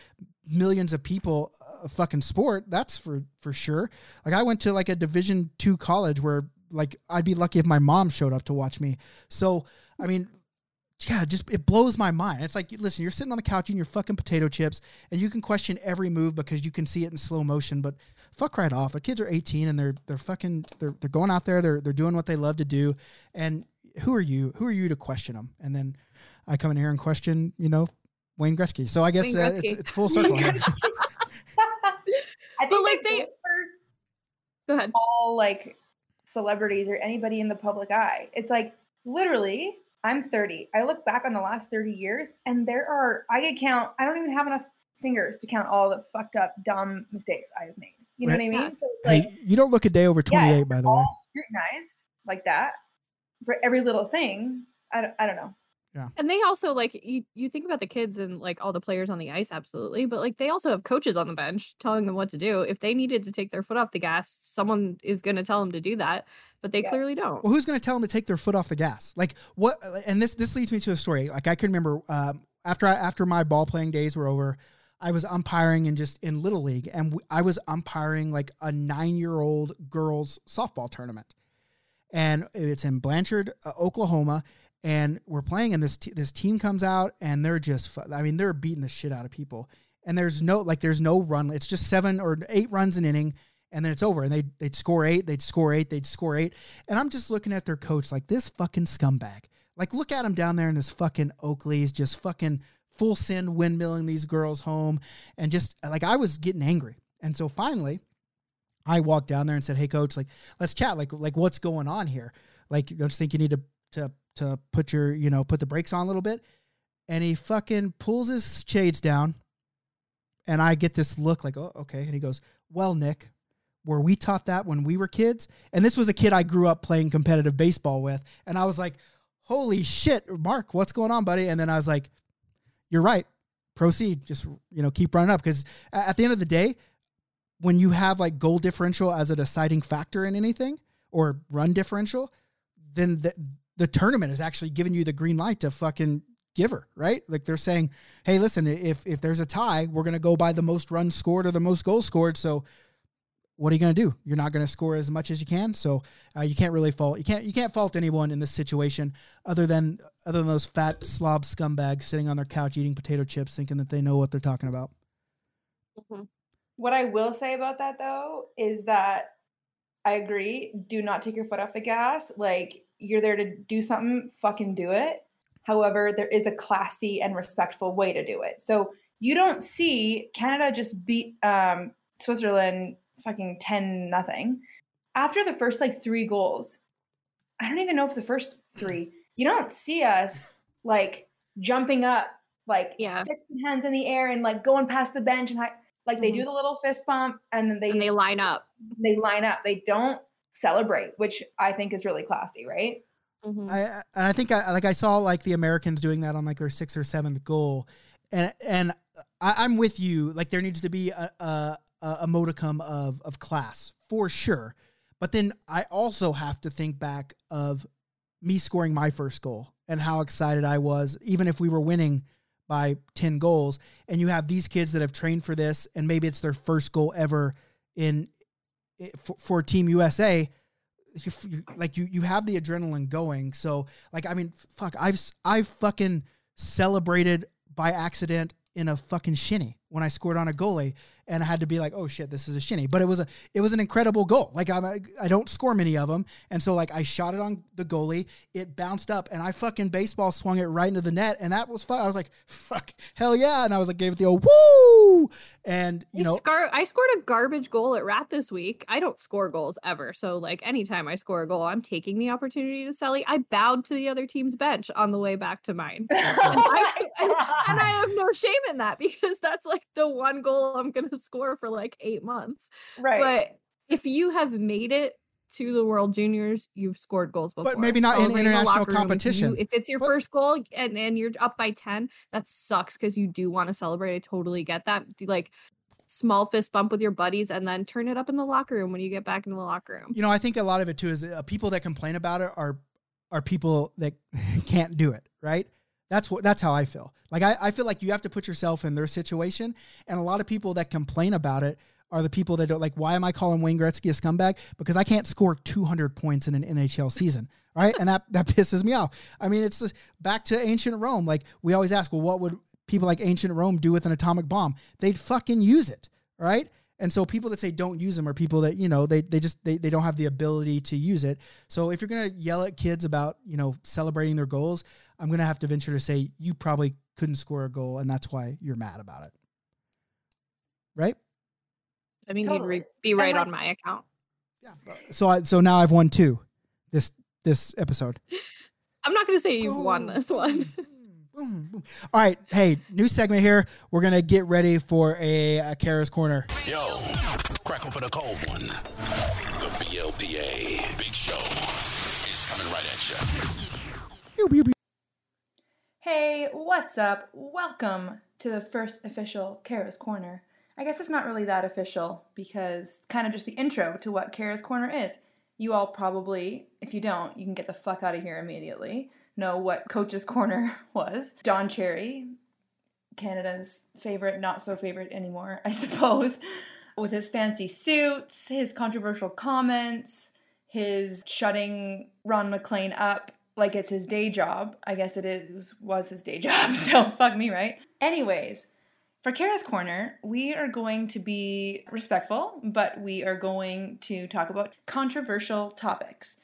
millions of people, fucking sport. That's for sure. Like, I went to like a Division II college where, like, I'd be lucky if my mom showed up to watch me. So, I mean, yeah, just, it blows my mind. It's like, listen, you're sitting on the couch eating your fucking potato chips and you can question every move because you can see it in slow motion, but fuck right off. The kids are 18 and they're going out there. They're doing what they love to do. And who are you to question them? And then I come in here and question, you know, Wayne Gretzky. So I guess it's full circle. I think, but like, go ahead. All like celebrities or anybody in the public eye. It's like, literally, I'm 30. I look back on the last 30 years and I don't even have enough fingers to count all the fucked up, dumb mistakes I have made. You know what I mean? So it's like, you don't look a day over 28, by the way. Scrutinized like that for every little thing. I don't know. Yeah. And they also, like, you think about the kids and like all the players on the ice, absolutely, but like they also have coaches on the bench telling them what to do. If they needed to take their foot off the gas, someone is going to tell them to do that, but they clearly don't. Well, who's going to tell them to take their foot off the gas? Like, what? And this leads me to a story. Like, I can remember after my ball playing days were over, I was umpiring in Little League, and I was umpiring like a 9-year-old girls softball tournament, and it's in Blanchard, Oklahoma. and we're playing, and this team comes out, and they're just, they're beating the shit out of people. And there's no run. It's just 7 or 8 runs an inning, and then it's over. And they'd score 8, they'd score 8, they'd score 8. And I'm just looking at their coach like, this fucking scumbag. Like, look at him down there in his fucking Oakleys, just fucking full send windmilling these girls home. And just, like, I was getting angry. And so finally, I walked down there and said, hey, coach, like, let's chat. Like what's going on here? Like, don't you think you need to put put the brakes on a little bit? And he fucking pulls his shades down, and I get this look like, oh, okay. And he goes, well, Nick, were we taught that when we were kids? And this was a kid I grew up playing competitive baseball with. And I was like, holy shit, Mark, what's going on, buddy? And then I was like, you're right. Proceed. Just, keep running up. Because at the end of the day, when you have like goal differential as a deciding factor in anything, or run differential, then the tournament is actually giving you the green light to fucking give her, right? Like, they're saying, hey, listen, if there's a tie, we're going to go by the most runs scored or the most goals scored. So what are you going to do? You're not going to score as much as you can. So you can't really fault. You can't fault anyone in this situation other than those fat slob scumbags sitting on their couch eating potato chips, thinking that they know what they're talking about. Mm-hmm. What I will say about that, though, is that I agree. Do not take your foot off the gas. Like, you're there to do something, fucking do it. However, there is a classy and respectful way to do it. So you don't see Canada just beat Switzerland fucking 10-0. After the first 3 goals, I don't even know if the first 3, you don't see us jumping up, sticks and hands in the air and going past the bench and they do the little fist bump and then they line up. They line up. They don't celebrate, which I think is really classy, right? Mm-hmm. I think I saw the Americans doing that on their 6th or 7th goal, and I'm with you. Like, there needs to be a modicum of class for sure, but then I also have to think back of me scoring my first goal and how excited I was, even if we were winning by 10 goals, and you have these kids that have trained for this, and maybe it's their first goal ever for Team USA. You have the adrenaline going. So I've fucking celebrated by accident in a fucking shinny when I scored on a goalie, and I had to be like, oh shit, this is a shinny. But it was an incredible goal. I don't score many of them. And so I shot it on the goalie, it bounced up, and I fucking baseball swung it right into the net. And that was fun. I was like, fuck, hell yeah. And I was gave it the old woo. And I scored a garbage goal at Rat this week. I don't score goals ever. So anytime I score a goal, I'm taking the opportunity to Selly. I bowed to the other team's bench on the way back to mine. and I have no shame in that, because that's the one goal I'm going to score for 8 months. Right. But if you have made it to the World Juniors, you've scored goals before. But maybe not in international competition. If it's your first goal and you're up by 10, that sucks, because you do want to celebrate. I totally get that. Small fist bump with your buddies and then turn it up in the locker room when you get back into the locker room. I think a lot of it too is people that complain about it are people that can't do it, right? That's how I feel. I feel like you have to put yourself in their situation, and a lot of people that complain about it are the people that don't why am I calling Wayne Gretzky a scumbag? Because I can't score 200 points in an NHL season, right? And that pisses me off. I mean, it's just back to ancient Rome. We always ask, well, what would people like ancient Rome do with an atomic bomb? They'd fucking use it, right? And so people that say don't use them are people that, they don't have the ability to use it. So if you're going to yell at kids about, celebrating their goals, I'm going to have to venture to say you probably couldn't score a goal, and that's why you're mad about it. Right? I mean, totally. You'd be right on my account. Yeah. So now I've won 2 this episode. I'm not going to say you've won this one. Boom, boom. All right. Hey, new segment here. We're going to get ready for a Cara's Corner. Yo, crack open a cold one. The BLPA Big Show is coming right at you. Hey, what's up? Welcome to the first official Cara's Corner. I guess it's not really that official because kind of just the intro to what Cara's Corner is. You all probably, if you don't, you can get the fuck out of here immediately, know what Coach's Corner was. Don Cherry, Canada's favorite, not so favorite anymore, I suppose, with his fancy suits, his controversial comments, his shutting Ron McLean up like it's his day job. I guess was his day job, so fuck me, right? Anyways, for Cara's Corner, we are going to be respectful, but we are going to talk about controversial topics.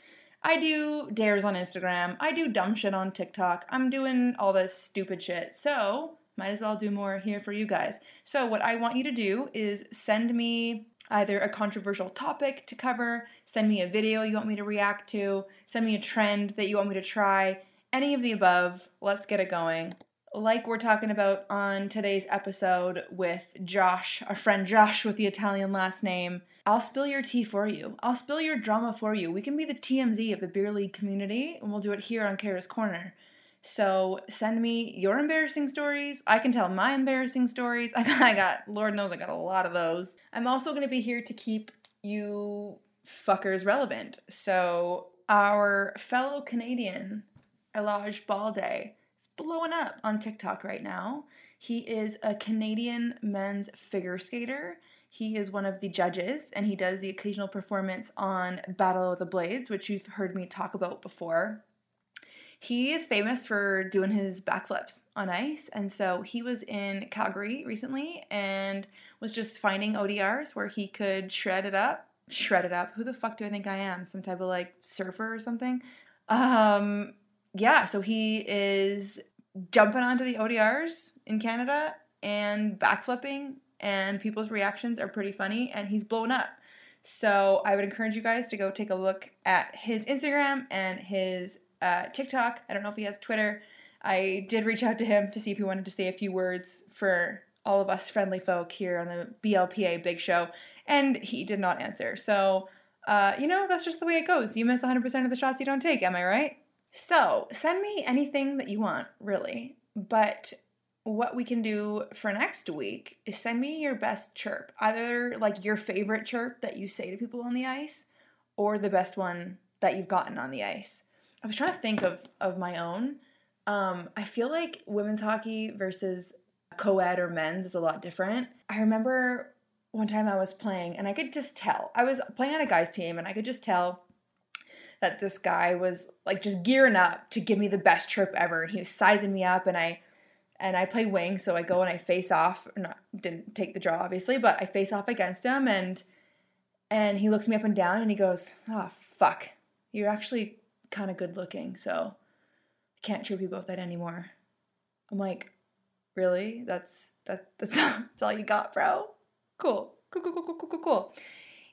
I do dares on Instagram. I do dumb shit on TikTok. I'm doing all this stupid shit. So might as well do more here for you guys. So what I want you to do is send me either a controversial topic to cover, send me a video you want me to react to, send me a trend that you want me to try, any of the above. Let's get it going. Like we're talking about on today's episode with Josh, our friend Josh with the Italian last name. I'll spill your tea for you. I'll spill your drama for you. We can be the TMZ of the beer league community, and we'll do it here on Cara's Corner. So send me your embarrassing stories. I can tell my embarrassing stories. I got, Lord knows I got a lot of those. I'm also going to be here to keep you fuckers relevant. So our fellow Canadian, Elijah Balde, is blowing up on TikTok right now. He is a Canadian men's figure skater. He is one of the judges, and he does the occasional performance on Battle of the Blades, which you've heard me talk about before. He is famous for doing his backflips on ice, and so he was in Calgary recently and was just finding ODRs where he could shred it up. Who the fuck do I think I am? Some type of like surfer or something? Yeah, so he is jumping onto the ODRs in Canada and backflipping, and people's reactions are pretty funny, and he's blown up. So I would encourage you guys to go take a look at his Instagram and his TikTok. I don't know if he has Twitter. I did reach out to him to see if he wanted to say a few words for all of us friendly folk here on the BLPA Big Show, and he did not answer. So, that's just the way it goes. You miss 100% of the shots you don't take, am I right? So, send me anything that you want, really. But what we can do for next week is send me your best chirp. Either like your favorite chirp that you say to people on the ice, or the best one that you've gotten on the ice. I was trying to think of my own. I feel like women's hockey versus co-ed or men's is a lot different. I remember one time I was playing, and I could just tell. I was playing on a guy's team, and I could just tell that this guy was like just gearing up to give me the best chirp ever. And he was sizing me up, and I play wing, so I go and I face off. Didn't take the draw, obviously, but I face off against him, and he looks me up and down, and he goes, "Oh, fuck. You're actually kind of good looking, so I can't chirp you both that anymore." I'm like, really? That's all you got, bro? Cool.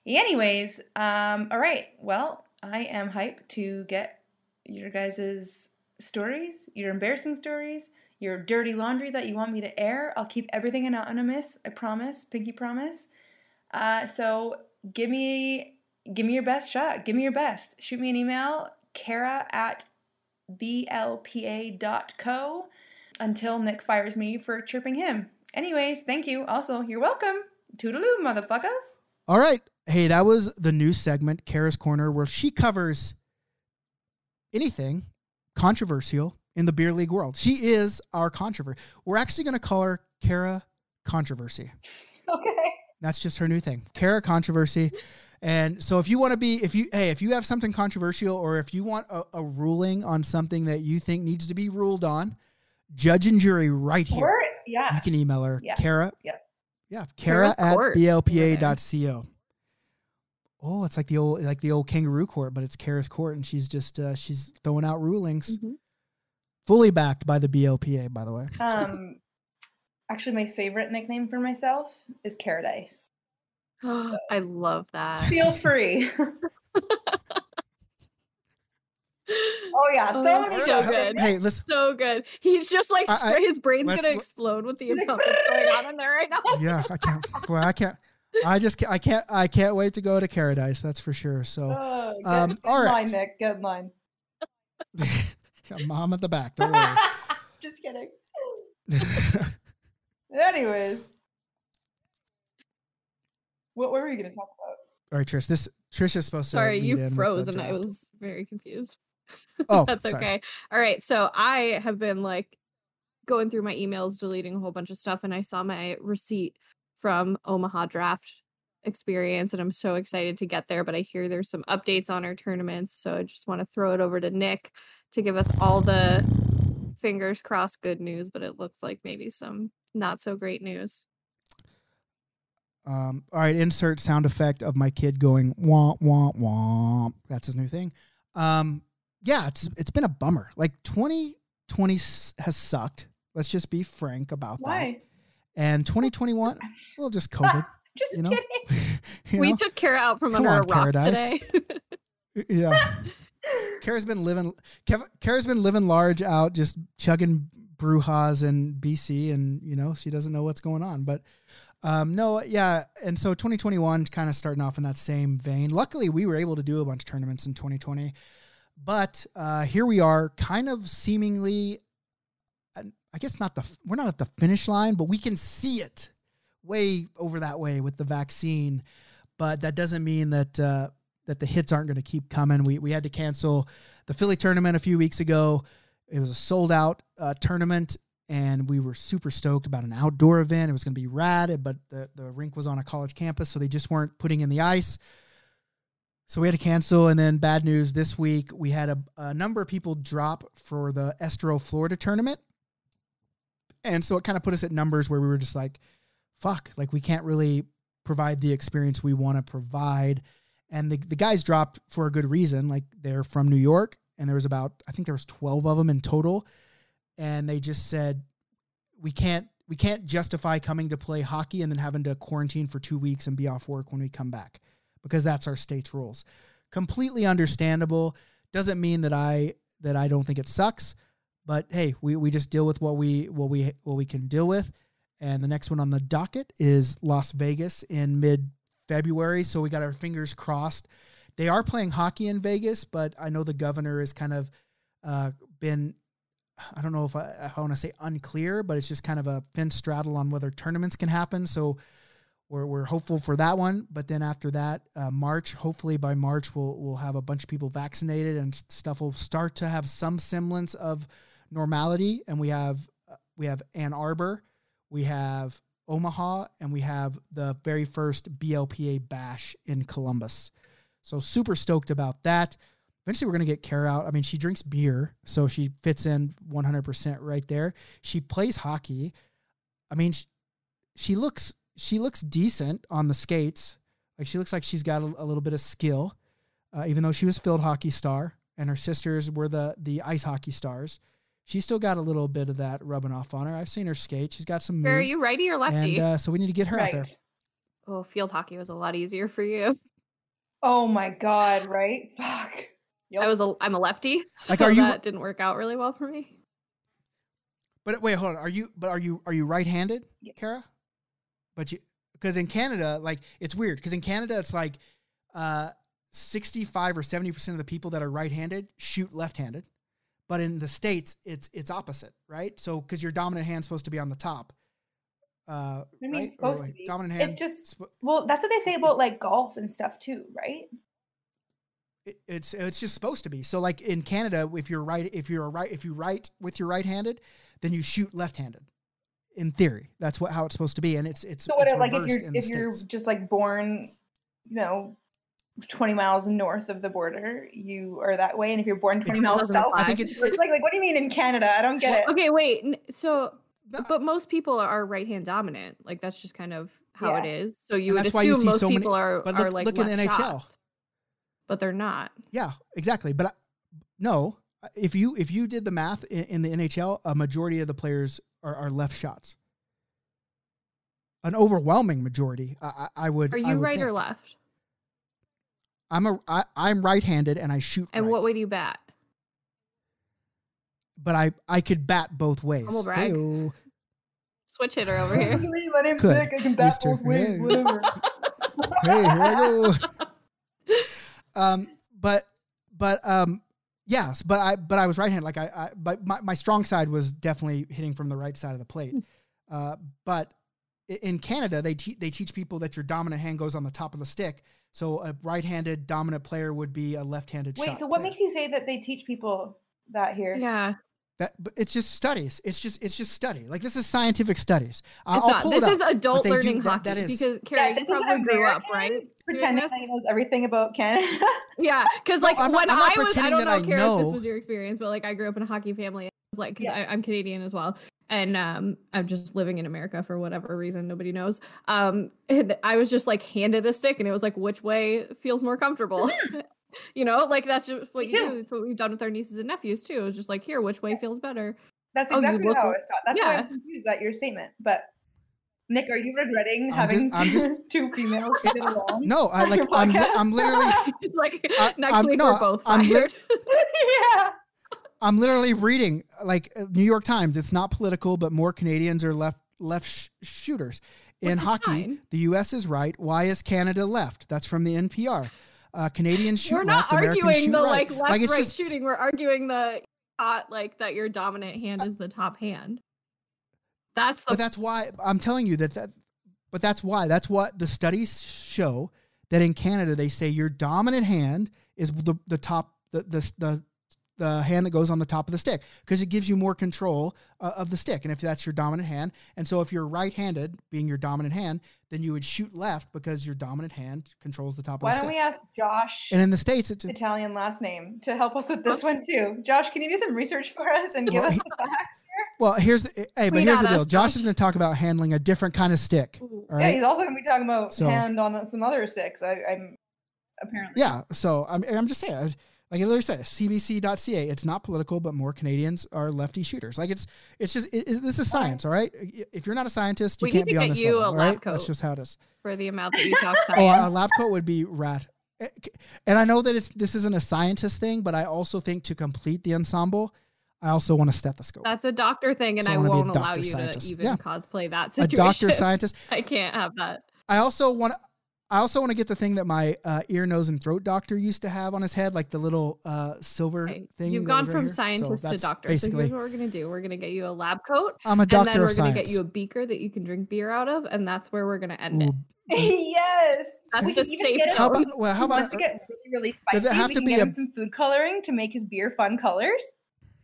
Anyways, all right. Well, I am hyped to get your guys' stories, your embarrassing stories, your dirty laundry that you want me to air. I'll keep everything anonymous. I promise. Pinky promise. So give me your best shot. Give me your best. Shoot me an email, cara@blpa.co, until Nick fires me for chirping him. Anyways, thank you. Also, you're welcome. Toodaloo, motherfuckers. All right. Hey, that was the new segment, Cara's Corner, where she covers anything controversial in the beer league world. She is our controversy. We're actually going to call her Cara Controversy. Okay. That's just her new thing, Cara Controversy. And so if you want to be, if you have something controversial, or if you want a ruling on something that you think needs to be ruled on, judge and jury right here. You can email her, Cara. Yeah, Cara@blpa.co. Oh, it's like the old kangaroo court, but it's Cara's court, and she's just she's throwing out rulings. Mm-hmm. Fully backed by the BLPA, by the way. Actually, my favorite nickname for myself is Caradise. So, I love that. Feel free. Oh yeah, so good. Hey, listen. So good. He's just like his brain's gonna explode with the amount that's going on in there right now. Yeah, I can't. Well, I can't. I can't wait to go to Caradise. That's for sure. So, all right, line, Nick. Good line. Mom at the back. Don't worry. Just kidding. Anyways, what were we going to talk about? All right, Trish. Trish is supposed to. Sorry, you froze, and I was very confused. Oh, that's okay. Sorry. All right, so I have been like going through my emails, deleting a whole bunch of stuff, and I saw my receipt from Omaha Draft experience, and I'm so excited to get there. But I hear there's some updates on our tournaments, so I just want to throw it over to Nick to give us all the fingers crossed good news. But it looks like maybe some not so great news. All right, insert sound effect of my kid going womp womp womp. That's his new thing. Yeah, it's been a bummer. Like 2020 has sucked. Let's just be frank about that. And 2021, well, just COVID. Just kidding. We took Cara out from under a rock today. Yeah. Cara's been living large out, just chugging Brujas in BC, and she doesn't know what's going on. But no, yeah. And so 2021 kind of starting off in that same vein. Luckily, we were able to do a bunch of tournaments in 2020. But here we are, kind of seemingly, I guess we're not at the finish line, but we can see it way over that way with the vaccine. But that doesn't mean that the hits aren't going to keep coming. We had to cancel the Philly tournament a few weeks ago. It was a sold out tournament, and we were super stoked about an outdoor event. It was going to be rad, but the rink was on a college campus, so they just weren't putting in the ice. So we had to cancel. And then bad news this week, we had a number of people drop for the Estero, Florida tournament. And so it kind of put us at numbers where we were just like, fuck, like we can't really provide the experience we want to provide. And the guys dropped for a good reason. Like they're from New York, and there was I think there was 12 of them in total. And they just said, we can't justify coming to play hockey and then having to quarantine for 2 weeks and be off work when we come back, because that's our state's rules. Completely understandable. Doesn't mean that I don't think it sucks, but hey, we just deal with what we can deal with. And the next one on the docket is Las Vegas in mid-February. So we got our fingers crossed. They are playing hockey in Vegas, but I know the governor has kind of been, I don't know if I want to say unclear, but it's just kind of a thin straddle on whether tournaments can happen. So we're hopeful for that one. But then after that, March, hopefully by March, we'll have a bunch of people vaccinated and stuff will start to have some semblance of normality. And we have Ann Arbor, we have Omaha, and we have the very first BLPA bash in Columbus. So super stoked about that. Eventually we're going to get Cara out. I mean, she drinks beer, so she fits in 100% right there. She plays hockey. I mean, she looks decent on the skates. Like she looks like she's got a little bit of skill, even though she was field hockey star and her sisters were the ice hockey stars. She's still got a little bit of that rubbing off on her. I've seen her skate. She's got some moves. Are you righty or lefty? And so we need to get her out there. Oh, field hockey was a lot easier for you. Oh my God, right? Fuck. Yep. I'm a lefty, so like, that didn't work out really well for me. But wait, hold on. Are you right-handed, Cara? But because in Canada, like it's weird because in Canada it's like 65 or 70% of the people that are right-handed shoot left-handed. But in the States, it's opposite, right? So because your dominant hand's supposed to be on the top. I mean, right? it's supposed to be. Dominant hand. It's just well, that's what they say about like golf and stuff too, right? It's just supposed to be. So like in Canada, if you write with your right-handed, then you shoot left-handed. In theory, that's how it's supposed to be, and it's so what it's like if you're just like born, 20 miles north of the border, you are that way, and if you're born 20 miles south, I think it's like what do you mean in Canada? I don't get it. Okay, wait. So, but most people are right-hand dominant. Like that's just kind of how it is. So you would assume most people are like look in the NHL, shots, but they're not. Yeah, exactly. But no, if you did the math in the NHL, a majority of the players are left shots. An overwhelming majority, I would. Are you right or left? I'm right-handed and I shoot. And right. what way do you bat? But I could bat both ways. Humble brag. Hey-o. Switch hitter over here. My name's Nick. I can bat both ways. Whatever. Hey, here I go. Yes, but I was right-handed. Like but my strong side was definitely hitting from the right side of the plate. But in Canada, they teach people that your dominant hand goes on the top of the stick. So a right-handed dominant player would be a left-handed shot. Wait, so what player. makes you say that they teach people that here? Yeah. But it's just studies. It's just study. Like this is scientific studies. This is adult learning hockey. That is because Carrie, you probably grew up, right? Pretending that he knows everything about Canada. Yeah, because like when I was, I don't know, Carrie, if this was your experience, but like I grew up in a hockey family. I was like, because I'm Canadian as well, and I'm just living in America for whatever reason nobody knows. And I was just like handed a stick, and it was like, which way feels more comfortable? You know, like that's just what you do. It's what we've done with our nieces and nephews too. It's just like, here, which way feels better? That's exactly how I was taught. That's why I'm confused at your statement. But Nick, are you regretting having two females get along? No, I'm literally. It's like next week we're both fired. Yeah. I'm literally reading like New York Times. It's not political, but more Canadians are left shooters. In hockey, the U.S. is right. Why is Canada left? That's from the NPR. Canadians shoot left. We're not arguing the right. left-right shooting. We're arguing the like that your dominant hand is the top hand. But that's why I'm telling you that. But that's why. That's what the studies show. That in Canada they say your dominant hand is the top the hand that goes on the top of the stick because it gives you more control of the stick. And if that's your dominant hand, and so if you're right-handed, being your dominant hand, then you would shoot left because your dominant hand controls the top of the stick. Why don't we ask Josh? And in the States, it's Italian last name to help us with this one too. Josh, can you do some research for us and give us the facts here? Well, here's the deal. Josh is going to talk about handling a different kind of stick. All right? Yeah, he's also going to be talking about hand on some other sticks. I'm apparently. Yeah. So I'm just saying. Like it literally says, cbc.ca. It's not political, but more Canadians are lefty shooters. Like it's just this is science, all right? If you're not a scientist, you can't be on this level, all right? That's just how it is. For the amount that you talk science. A lab coat would be rad. And I know that this isn't a scientist thing, but I also think to complete the ensemble, I also want a stethoscope. That's a doctor thing, and I won't allow you to even cosplay that situation. A doctor scientist. I can't have that. I also want to get the thing that my ear, nose, and throat doctor used to have on his head, like the little silver thing. You've gone from scientist to doctor. So here's what we're going to do. We're going to get you a lab coat. I'm a doctor and then we're of going to get you a beaker that you can drink beer out of, and that's where we're going to end it. Yes. That's the safe How about to get really spicy? Does it have to be him some food coloring to make his beer fun colors?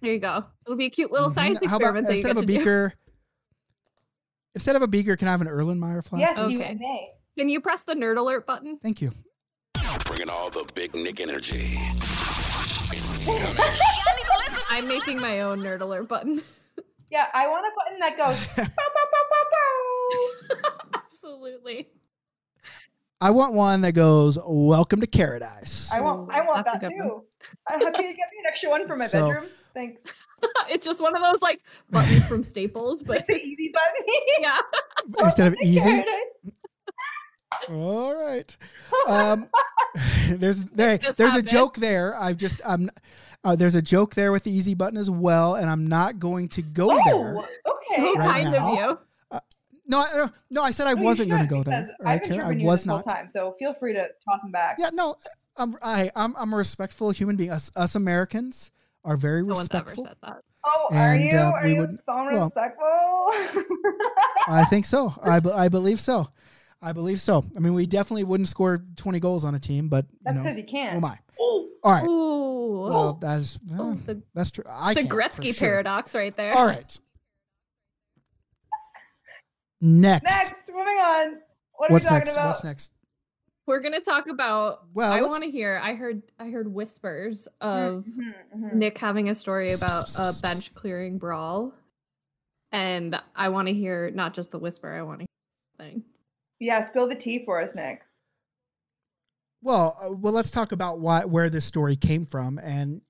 There you go. It'll be a cute little science experiment that you get to do. Instead of a beaker, can I have an Erlenmeyer flask? Yes, you may. Can you press the nerd alert button? Thank you. Bringing all the big Nick energy. I'm making my own nerd alert button. Yeah, I want a button that goes. Bow, bow, bow, bow, bow. Absolutely. I want one that goes, "Welcome to Caradise." I want that too. Can you get me an extra one for my bedroom? Thanks. It's just one of those like buttons from Staples, but the easy button. Yeah. Instead of easy. All right. There's a joke there. There's a joke there with the easy button as well, and I'm not going to go there. Okay. So kind of you. No, I said I wasn't going to go there. I've been tripping you this whole time, so feel free to toss them back. Yeah, no, I'm a respectful human being. Us Americans are very respectful. No one's ever said that. Oh, are you? Are you so respectful? I think so. I believe so. I mean, we definitely wouldn't score 20 goals on a team, but that's because you can't. Oh my! Ooh. All right. Ooh. Well, that's true. The Gretzky paradox, right there. All right. Next, moving on. What are we talking about? What's next? We're gonna talk about. I want to hear. I heard whispers of Nick having a story about a bench clearing brawl, and I want to hear not just the whisper. I want to hear the thing. Yeah, spill the tea for us, Nick. Well, let's talk about where this story came from, and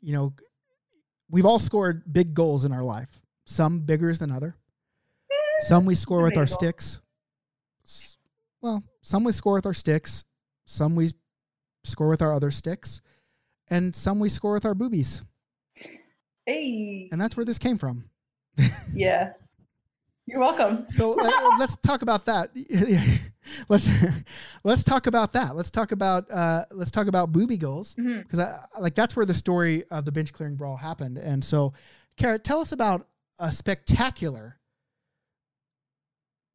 we've all scored big goals in our life. Some bigger than other. Some we score with our sticks. Well, some we score with our sticks. Some we score with our other sticks. And some we score with our boobies. Hey. And that's where this came from. Yeah. You're welcome. So let's talk about that. Let's talk about that. Let's talk about booby goals, because that's where the story of the bench clearing brawl happened. And so, Cara, tell us about a spectacular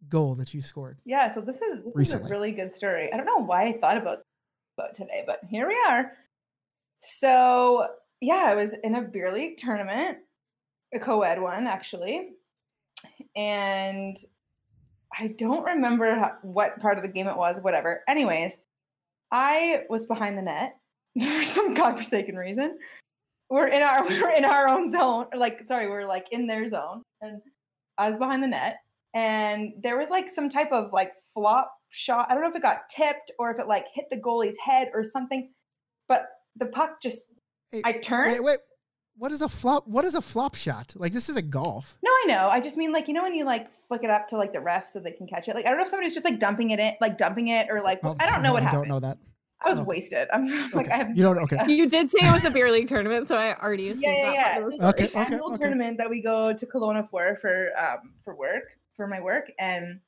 goal that you scored. Yeah, so this is a really good story. I don't know why I thought about today, but here we are. So yeah, I was in a beer league tournament, a co-ed one actually. And I don't remember what part of the game it was, whatever. Anyways, I was behind the net for some godforsaken reason. We're in our own zone. We're like in their zone. And I was behind the net. And there was like some type of like flop shot. I don't know if it got tipped or if it like hit the goalie's head or something. But the puck just, I turned. Wait. What is a flop shot? Like, this isn't golf. No, I know. I just mean, like, you know, when you like flick it up to like the ref so they can catch it. Like, I don't know if somebody's just like dumping it or like, I don't know what happened. I don't know that. I was wasted. I'm like, okay. I have. You don't. Okay. You did say it was a beer league tournament, so I already assumed that. Yeah. Okay. Annual tournament that we go to Kelowna for work, for my work, and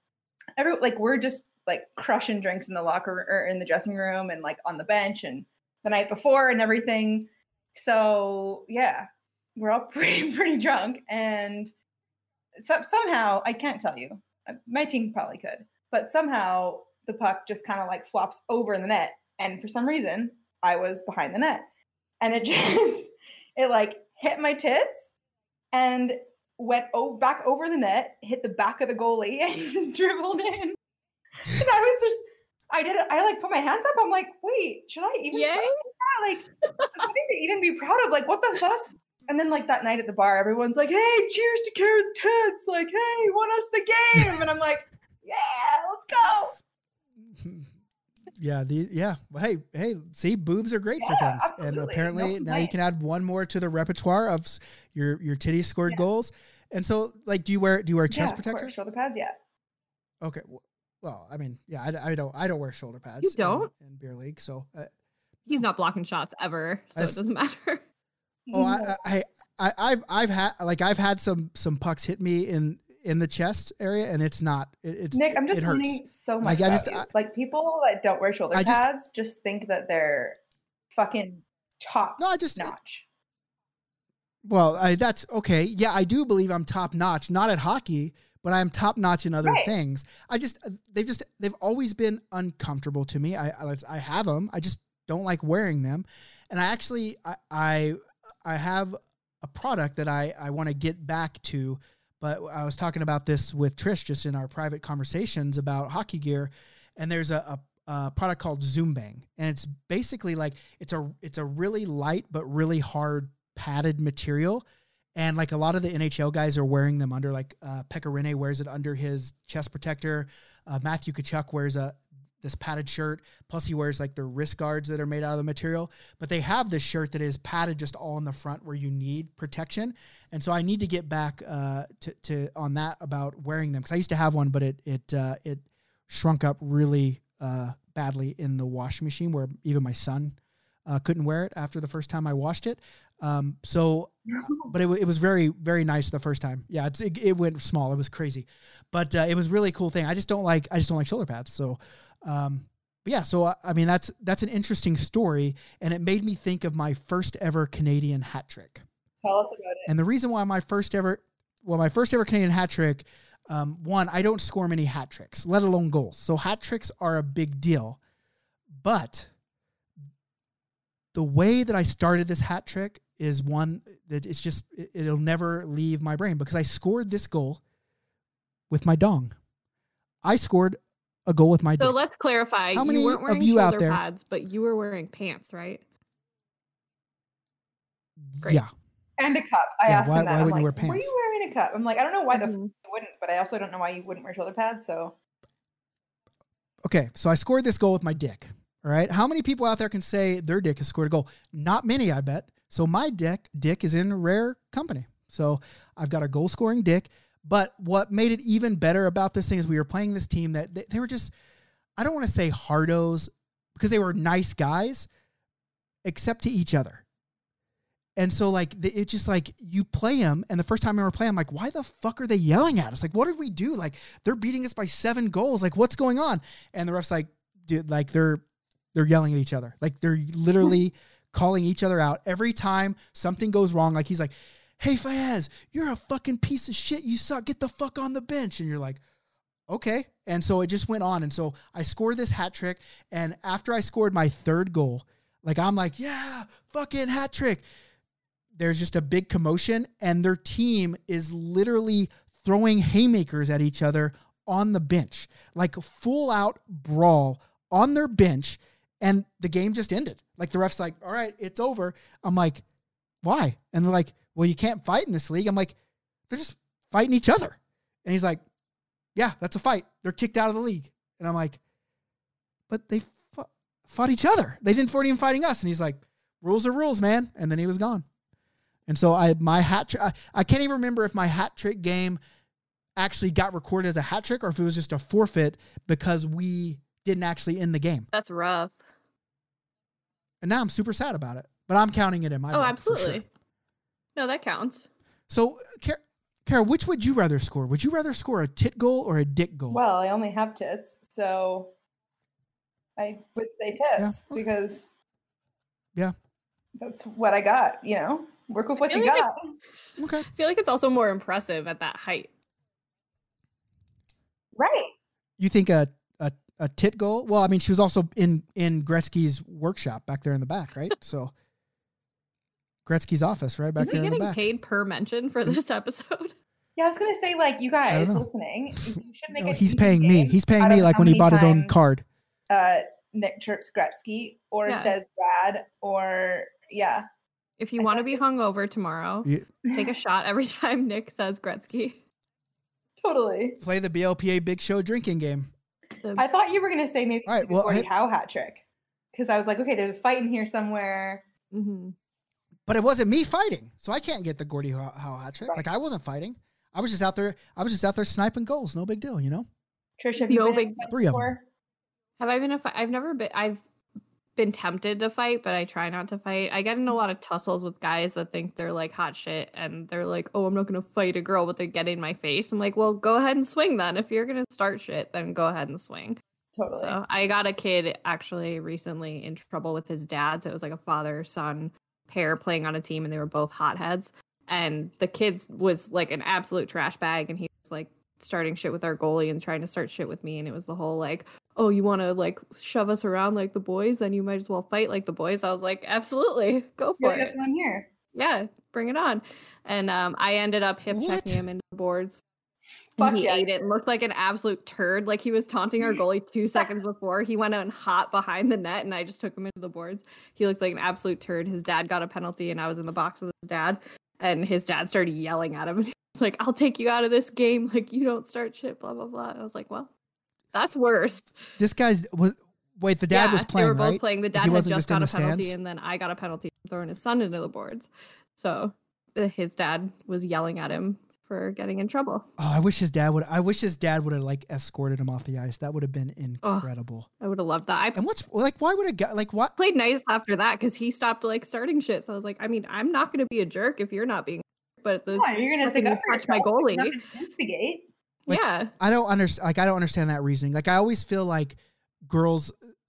we're just like crushing drinks in the locker or in the dressing room and like on the bench and the night before and everything. So yeah, we're all pretty drunk, and somehow, I can't tell you, my team probably could, but somehow the puck just kind of like flops over in the net, and for some reason I was behind the net, and it like hit my tits and went back over the net, hit the back of the goalie, and dribbled in. And I like put my hands up. I'm like, wait, should I even? Yay! Like, something to even be proud of. Like, what the fuck? And then like that night at the bar, everyone's like, hey, cheers to Cara's tits. Like, hey, won us the game. And I'm like, yeah, let's go. Yeah. Well, hey, see, boobs are great for things. Absolutely. And apparently now you can add one more to the repertoire of your titties scored goals. And so, like, do you wear chest protector? Shoulder pads, yeah. Okay. Well, I mean, yeah, I don't wear shoulder pads. You don't? in beer league, so he's not blocking shots ever, so it doesn't matter. Oh, I've had some pucks hit me in the chest area, and it's not. It's Nick, I'm just learning so much about you. Like, people that don't wear shoulder pads just think that they're fucking top notch. Well, that's okay. Yeah, I do believe I'm top notch, not at hockey, but I'm top notch in other things. They've always been uncomfortable to me. I have them. I just don't like wearing them. And I have a product that I want to get back to, but I was talking about this with Trish just in our private conversations about hockey gear. And there's a product called Zoom Bang. And it's basically like, it's a really light, but really hard padded material. And like a lot of the NHL guys are wearing them under, like Pekka Rinne wears it under his chest protector. Matthew Tkachuk wears this padded shirt. Plus he wears like the wrist guards that are made out of the material. But they have this shirt that is padded just all in the front where you need protection. And so I need to get back to on that about wearing them, because I used to have one, but it shrunk up really badly in the washing machine, where even my son couldn't wear it after the first time I washed it. But it was very, very nice the first time. Yeah, it went small. It was crazy, but it was really cool thing. I just don't like shoulder pads. So, yeah. So I mean, that's an interesting story, and it made me think of my first ever Canadian hat trick. Tell us about it. And the reason why my first ever Canadian hat trick, one, I don't score many hat tricks, let alone goals. So hat tricks are a big deal, but the way that I started this hat trick is one that it's just, it'll never leave my brain, because I scored this goal with my dong. I scored a goal with my dick. So let's clarify. How many you weren't wearing of you shoulder out there, pads, but you were wearing pants, right? Great. Yeah. And a cup. I asked him that. Why wouldn't you wear pants? Were you wearing a cup? I'm like, I don't know why the you wouldn't, but I also don't know why you wouldn't wear shoulder pads. So. Okay. So I scored this goal with my dick. All right. How many people out there can say their dick has scored a goal? Not many, I bet. So my dick is in rare company. So I've got a goal scoring dick. But what made it even better about this thing is we were playing this team that they were just, I don't want to say hardos, because they were nice guys, except to each other. And so like, it's just like you play them. And the first time I ever play, I'm like, why the fuck are they yelling at us? Like, what did we do? Like, they're beating us by 7 goals. Like, what's going on? And the ref's like, dude, like they're yelling at each other. Like they're literally calling each other out every time something goes wrong. Like he's like, hey Fayez, you're a fucking piece of shit. You suck. Get the fuck on the bench. And you're like, okay. And so it just went on. And so I scored this hat trick. And after I scored my 3rd goal, like I'm like, yeah, fucking hat trick. there's just a big commotion, and their team is literally throwing haymakers at each other on the bench, like a full out brawl on their bench. And the game just ended. Like the ref's like, all right, it's over. I'm like, why? And they're like, well, you can't fight in this league. I'm like, they're just fighting each other. And he's like, yeah, that's a fight. They're kicked out of the league. And I'm like, but they fought each other. They didn't even fighting us. And he's like, rules are rules, man. And then he was gone. And so I can't even remember if my hat trick game actually got recorded as a hat trick or if it was just a forfeit because we didn't actually end the game. That's rough. And now I'm super sad about it, but I'm counting it in my book, absolutely. sure. No, that counts. So, Cara, which would you rather score? Would you rather score a tit goal or a dick goal? Well, I only have tits, so I would say tits because that's what I got, you know? Work with what you got. Okay. I feel like it's also more impressive at that height. Right. You think a tit goal? Well, I mean, she was also in Gretzky's workshop back there in the back, right? So Gretzky's office, right back there in the back. Is he getting paid per mention for this episode? Yeah, I was gonna say, like, you guys listening, you should make it. He's paying me. He's paying me like when he bought his own card. Nick chirps Gretzky or says Brad or If you want to be hungover tomorrow, take a shot every time Nick says Gretzky. Totally. Play the BLPA Big Show drinking game. I thought you were going to say maybe Gordie Howe hat trick. Because I was like, okay, there's a fight in here somewhere. Mm-hmm. But it wasn't me fighting, so I can't get the Gordie Howe hat trick. Right. Like, I wasn't fighting. I was just out there sniping goals. No big deal, you know? Trish, have you been three of them. Have I been a fight? I've been tempted to fight, but I try not to fight. I get in a lot of tussles with guys that think they're like hot shit and they're like, oh, I'm not going to fight a girl, but they get in my face. I'm like, well, go ahead and swing then. If you're going to start shit, then go ahead and swing. Totally. So I got a kid actually recently in trouble with his dad. So it was like a father-son pair playing on a team and they were both hotheads. And the kid was like an absolute trash bag and he was like starting shit with our goalie and trying to start shit with me. And it was the whole like, oh, you want to like shove us around like the boys? Then you might as well fight like the boys. I was like, absolutely, go for it. That's one here. Yeah, bring it on. And I ended up hip checking him into the boards. Fuck he ate it and looked like an absolute turd. Like he was taunting our goalie 2 seconds before. He went out hot behind the net and I just took him into the boards. He looked like an absolute turd. His dad got a penalty and I was in the box with his dad. And his dad started yelling at him. And he was like, I'll take you out of this game. Like, you don't start shit, blah, blah, blah. I was like, well, that's worse. This guy's the dad was playing, they were both right? playing. The dad had just got a penalty, and then I got a penalty for throwing his son into the boards. So his dad was yelling at him for getting in trouble. Oh, I wish his dad would have like escorted him off the ice. That would have been incredible. I would have loved that. And what's like, why would a guy like what played nice after that because he stopped like starting shit. So I was like, I mean, I'm not going to be a jerk if you're not being. But you're going to stick up for my goalie. Instigate. Like, yeah. I don't understand that reasoning. Like I always feel like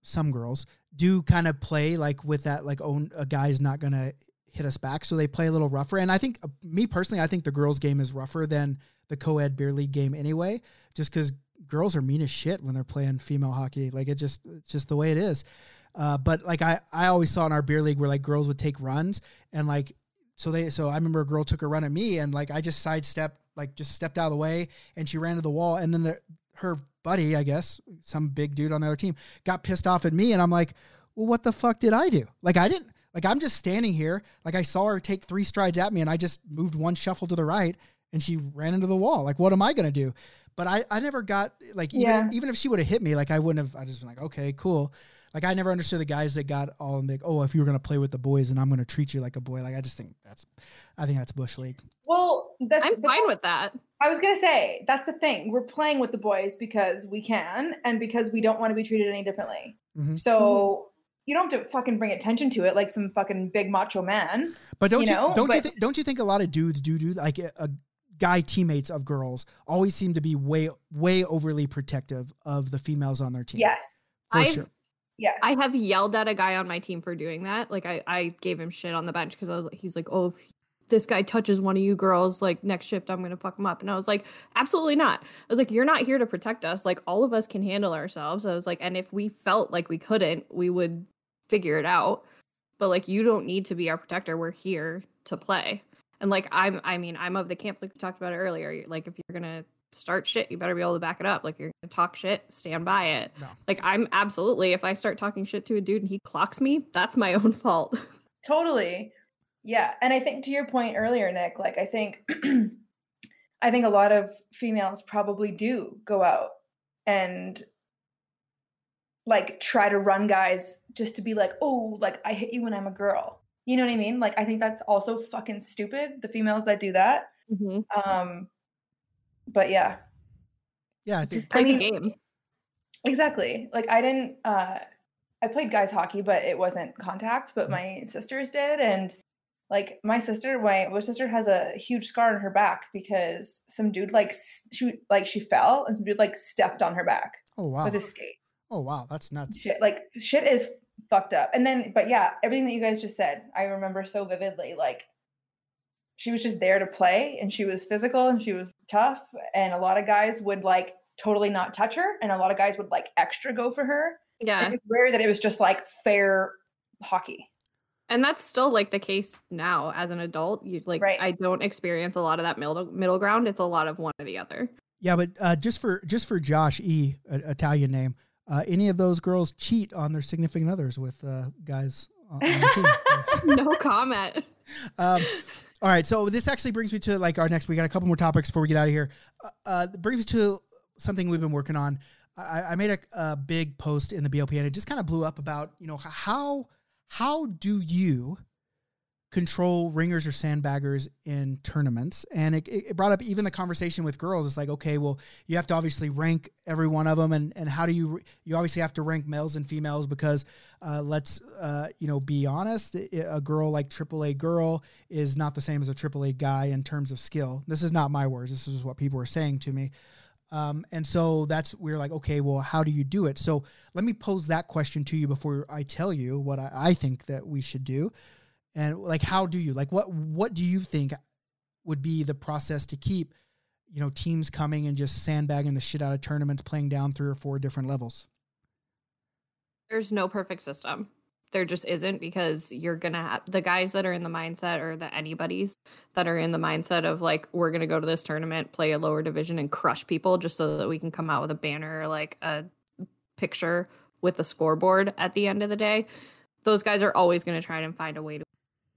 some girls do kind of play like with that, like, oh, a guy's not going to hit us back. So they play a little rougher. And I think me personally, I think the girls game is rougher than the co-ed beer league game anyway, just because girls are mean as shit when they're playing female hockey. Like it's just the way it is. But like I always saw in our beer league where like girls would take runs and like, so I remember a girl took a run at me and like I just sidestepped, like just stepped out of the way and she ran to the wall. And then her buddy, I guess, some big dude on the other team got pissed off at me. And I'm like, well, what the fuck did I do? Like I didn't, like I'm just standing here. Like I saw her take 3 strides at me and I just moved 1 shuffle to the right and she ran into the wall. Like, what am I going to do? But I never got like, even if she would have hit me, like I wouldn't have, I just been like, okay, cool. Like I never understood the guys that got all like, oh, if you were going to play with the boys and I'm going to treat you like a boy. Like I think that's Bush League. Well, I'm fine with that. I was going to say, that's the thing. We're playing with the boys because we can and because we don't want to be treated any differently. Mm-hmm. So you don't have to fucking bring attention to it like some fucking big macho man. But don't you think a lot of dudes do like a guy teammates of girls always seem to be way overly protective of the females on their team? Yes. For sure. Yes. I have yelled at a guy on my team for doing that. Like I gave him shit on the bench because he's like, oh, if this guy touches one of you girls, like next shift, I'm going to fuck him up. And I was like, absolutely not. I was like, you're not here to protect us. Like all of us can handle ourselves. I was like, and if we felt like we couldn't, we would figure it out. but like, you don't need to be our protector. We're here to play. And like, I'm of the camp, like we talked about it earlier. Like, if you're going to start shit, you better be able to back it up. Like, you're going to talk shit, stand by it. No. Like, I'm absolutely, if I start talking shit to a dude and he clocks me, that's my own fault. Totally. Yeah. And I think to your point earlier, Nick, like, I think a lot of females probably do go out and like try to run guys just to be like, oh, like, I hit you when I'm a girl. You know what I mean? Like, I think that's also fucking stupid, the females that do that. Mm-hmm. But yeah. Yeah, I think. Just play the game. Exactly. Like, I played guys hockey, but it wasn't contact, but my sisters did. And like, my older sister has a huge scar on her back because some dude, she fell and some dude like stepped on her back. Oh, wow. With his skate. Oh, wow. That's nuts. Shit is fucked up. And then, but yeah, everything that you guys just said, I remember so vividly. Like, she was just there to play, and she was physical and she was tough. And a lot of guys would like totally not touch her, and a lot of guys would like extra go for her. Yeah. And it's rare that it was just like fair hockey. And that's still like the case now as an adult. You like, right. I don't experience a lot of that middle ground. It's a lot of one or the other. Yeah, but just for Josh E, Italian name, any of those girls cheat on their significant others with guys on the team? No comment. All right, so this actually brings me to like our next. We got a couple more topics before we get out of here. Brings me to something we've been working on. I made a big post in the BLPA, and it just kind of blew up about, you know, how do you control ringers or sandbaggers in tournaments? And it brought up even the conversation with girls. It's like, okay, well, you have to obviously rank every one of them. And how do you obviously have to rank males and females because let's be honest, a girl like AAA girl is not the same as a AAA guy in terms of skill. This is not my words. This is what people were saying to me. And so we're like, okay, well, how do you do it? So let me pose that question to you before I tell you what I think that we should do. And like, how do you, like, what do you think would be the process to keep, you know, teams coming and just sandbagging the shit out of tournaments, playing down 3 or 4 different levels? There's no perfect system. There just isn't, because you're going to have the guys that are in the mindset, or the anybody's that are in the mindset of like, we're going to go to this tournament, play a lower division and crush people just so that we can come out with a banner, like a picture with the scoreboard at the end of the day. Those guys are always going to try and find a way to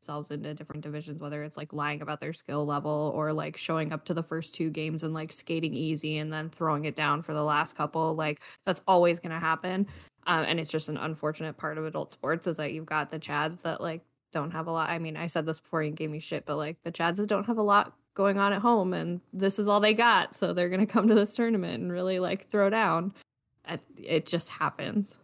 themselves into different divisions, whether it's like lying about their skill level or like showing up to the first 2 games and like skating easy and then throwing it down for the last couple. Like, that's always going to happen. And it's just an unfortunate part of adult sports is that you've got the Chads that like don't have a lot. I mean, I said this before, you gave me shit, but like the Chads that don't have a lot going on at home, and this is all they got. So they're going to come to this tournament and really like throw down. It just happens.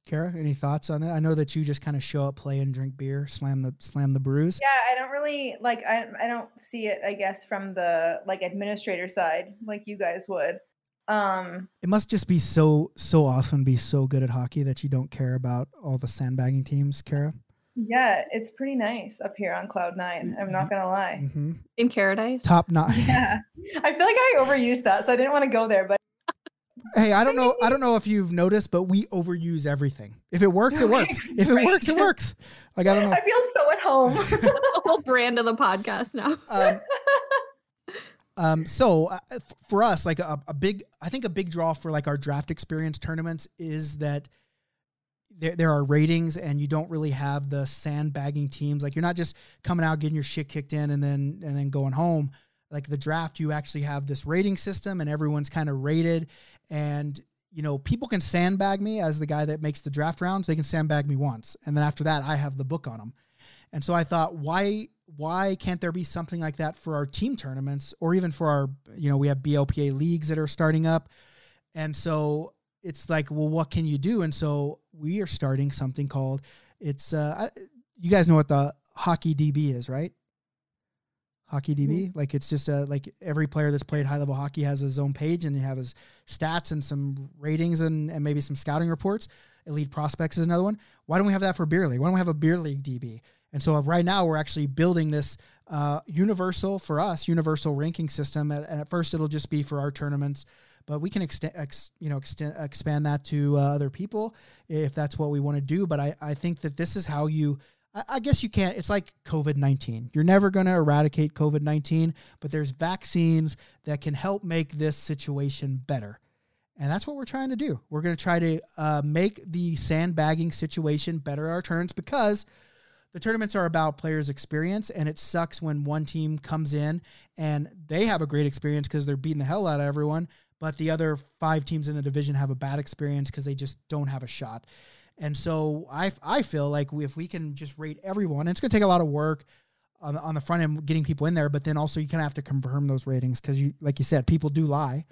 Cara, any thoughts on that? I know that you just kind of show up, play, and drink beer, slam the brews. Yeah, I don't really like. I don't see it, I guess, from the like administrator side, like you guys would. It must just be so awesome to be so good at hockey that you don't care about all the sandbagging teams, Cara. Yeah, it's pretty nice up here on Cloud 9. I'm not gonna lie. Mm-hmm. In Caradise, top 9. Yeah, I feel like I overused that, so I didn't want to go there, but. Hey, I don't know if you've noticed, but we overuse everything. If it works, it works. If it works, it works. Like, I don't know. I feel so at home. That's the whole brand of the podcast now. So for us, like a big draw for like our draft experience tournaments is that there are ratings, and you don't really have the sandbagging teams. Like, you're not just coming out, getting your shit kicked in and then going home. Like, the draft, you actually have this rating system, and everyone's kind of rated. And, you know, people can sandbag me as the guy that makes the draft rounds. They can sandbag me once. And then after that, I have the book on them. And so I thought, why can't there be something like that for our team tournaments, or even for our, you know, we have BLPA leagues that are starting up. And so it's like, well, what can you do? And so we are starting something called, it's, you guys know what the Hockey DB is, right? Hockey DB. Like, it's just like every player that's played high level hockey has his own page, and you have his stats and some ratings and maybe some scouting reports. Elite prospects is another one. Why don't we have that for beer league? Why don't we have a beer league DB? And so right now we're actually building this universal ranking system. And at first it'll just be for our tournaments, but we can expand that to other people if that's what we want to do. But I think that this is how I guess you can't, it's like COVID-19. You're never going to eradicate COVID-19, but there's vaccines that can help make this situation better. And that's what we're trying to do. We're going to try to make the sandbagging situation better at our tournaments, because the tournaments are about players' experience, and it sucks when one team comes in and they have a great experience because they're beating the hell out of everyone, but the other 5 teams in the division have a bad experience because they just don't have a shot. And so I feel like if we can just rate everyone, and it's going to take a lot of work on the front end getting people in there, but then also you kind of have to confirm those ratings because, like you said, people do lie.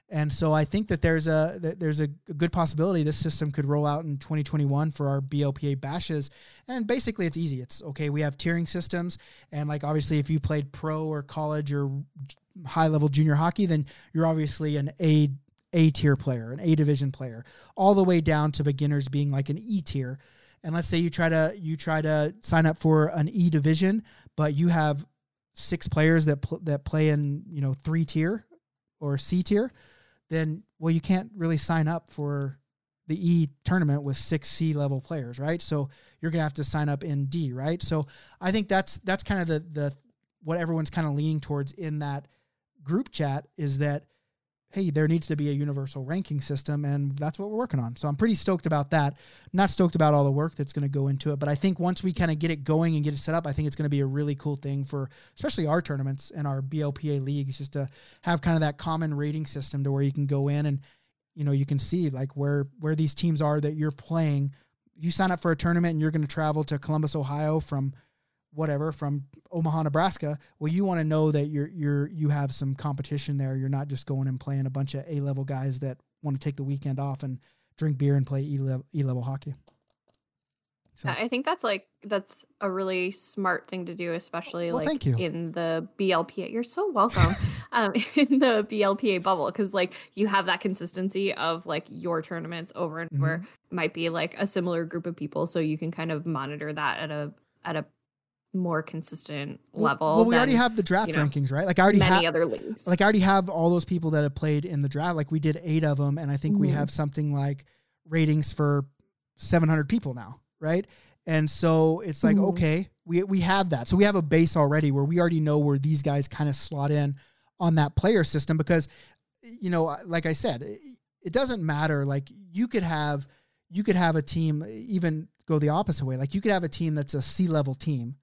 And so I think that there's a good possibility this system could roll out in 2021 for our BLPA bashes. And basically it's easy. It's okay. We have tiering systems. And like, obviously if you played pro or college or high level junior hockey, then you're obviously an A tier player, an A division player, all the way down to beginners being like an E tier. And let's say you try to sign up for an E division, but you have 6 players that play in, 3 tier or C tier. Then, well, you can't really sign up for the E tournament with 6 C level players, right? So you're going to have to sign up in D, right? So I think that's kind of the what everyone's kind of leaning towards in that group chat is that, hey, there needs to be a universal ranking system, and that's what we're working on. So I'm pretty stoked about that. I'm not stoked about all the work that's going to go into it, but I think once we kind of get it going and get it set up, I think it's going to be a really cool thing for especially our tournaments and our BLPA leagues, just to have kind of that common rating system to where you can go in and, you can see like where these teams are that you're playing. You sign up for a tournament and you're going to travel to Columbus, Ohio from Omaha, Nebraska. Well, you want to know that you have some competition there. You're not just going and playing a bunch of A-level guys that want to take the weekend off and drink beer and play E-level hockey. So I think that's a really smart thing to do, especially thank you. In the BLPA. You're so welcome. In the BLPA bubble, because you have that consistency of your tournaments over and over. Might be a similar group of people, so you can kind of monitor that at a more consistent level. Well, we already have the draft rankings, right? I already other leagues. I already have all those people that have played in the draft. We did 8 of them, and I think we have something like ratings for 700 people now, right? And so it's okay, we have that. So we have a base already where we already know where these guys kind of slot in on that player system, because like I said, it doesn't matter. You could have a team even go the opposite way. You could have a team that's a C-level team,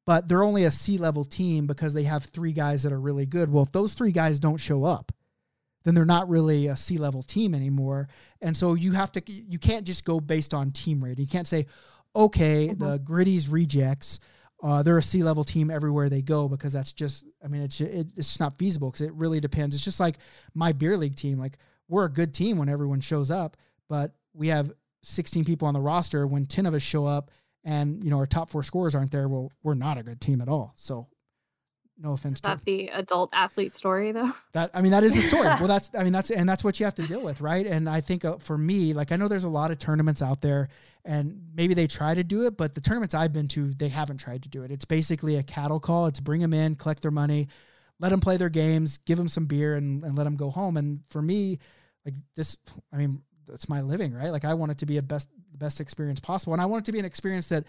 but they're only a C-level team because they have 3 guys that are really good. Well, if those 3 guys don't show up, then they're not really a C-level team anymore. And so you can't just go based on team rating. You can't say, okay, the Gritty's rejects, they're a C-level team everywhere they go, because that's just, it's just not feasible, because it really depends. It's just like my beer league team. We're a good team when everyone shows up, but we have 16 people on the roster. When 10 of us show up and, our top 4 scorers aren't there, well, we're not a good team at all. So no offense. Is that the adult athlete story though? That is the story. Well, that's what you have to deal with. Right. And I think for me, I know there's a lot of tournaments out there and maybe they try to do it, but the tournaments I've been to, they haven't tried to do it. It's basically a cattle call. It's bring them in, collect their money, let them play their games, give them some beer and let them go home. And for me, this, it's my living, right? I want it to be the best experience possible. And I want it to be an experience that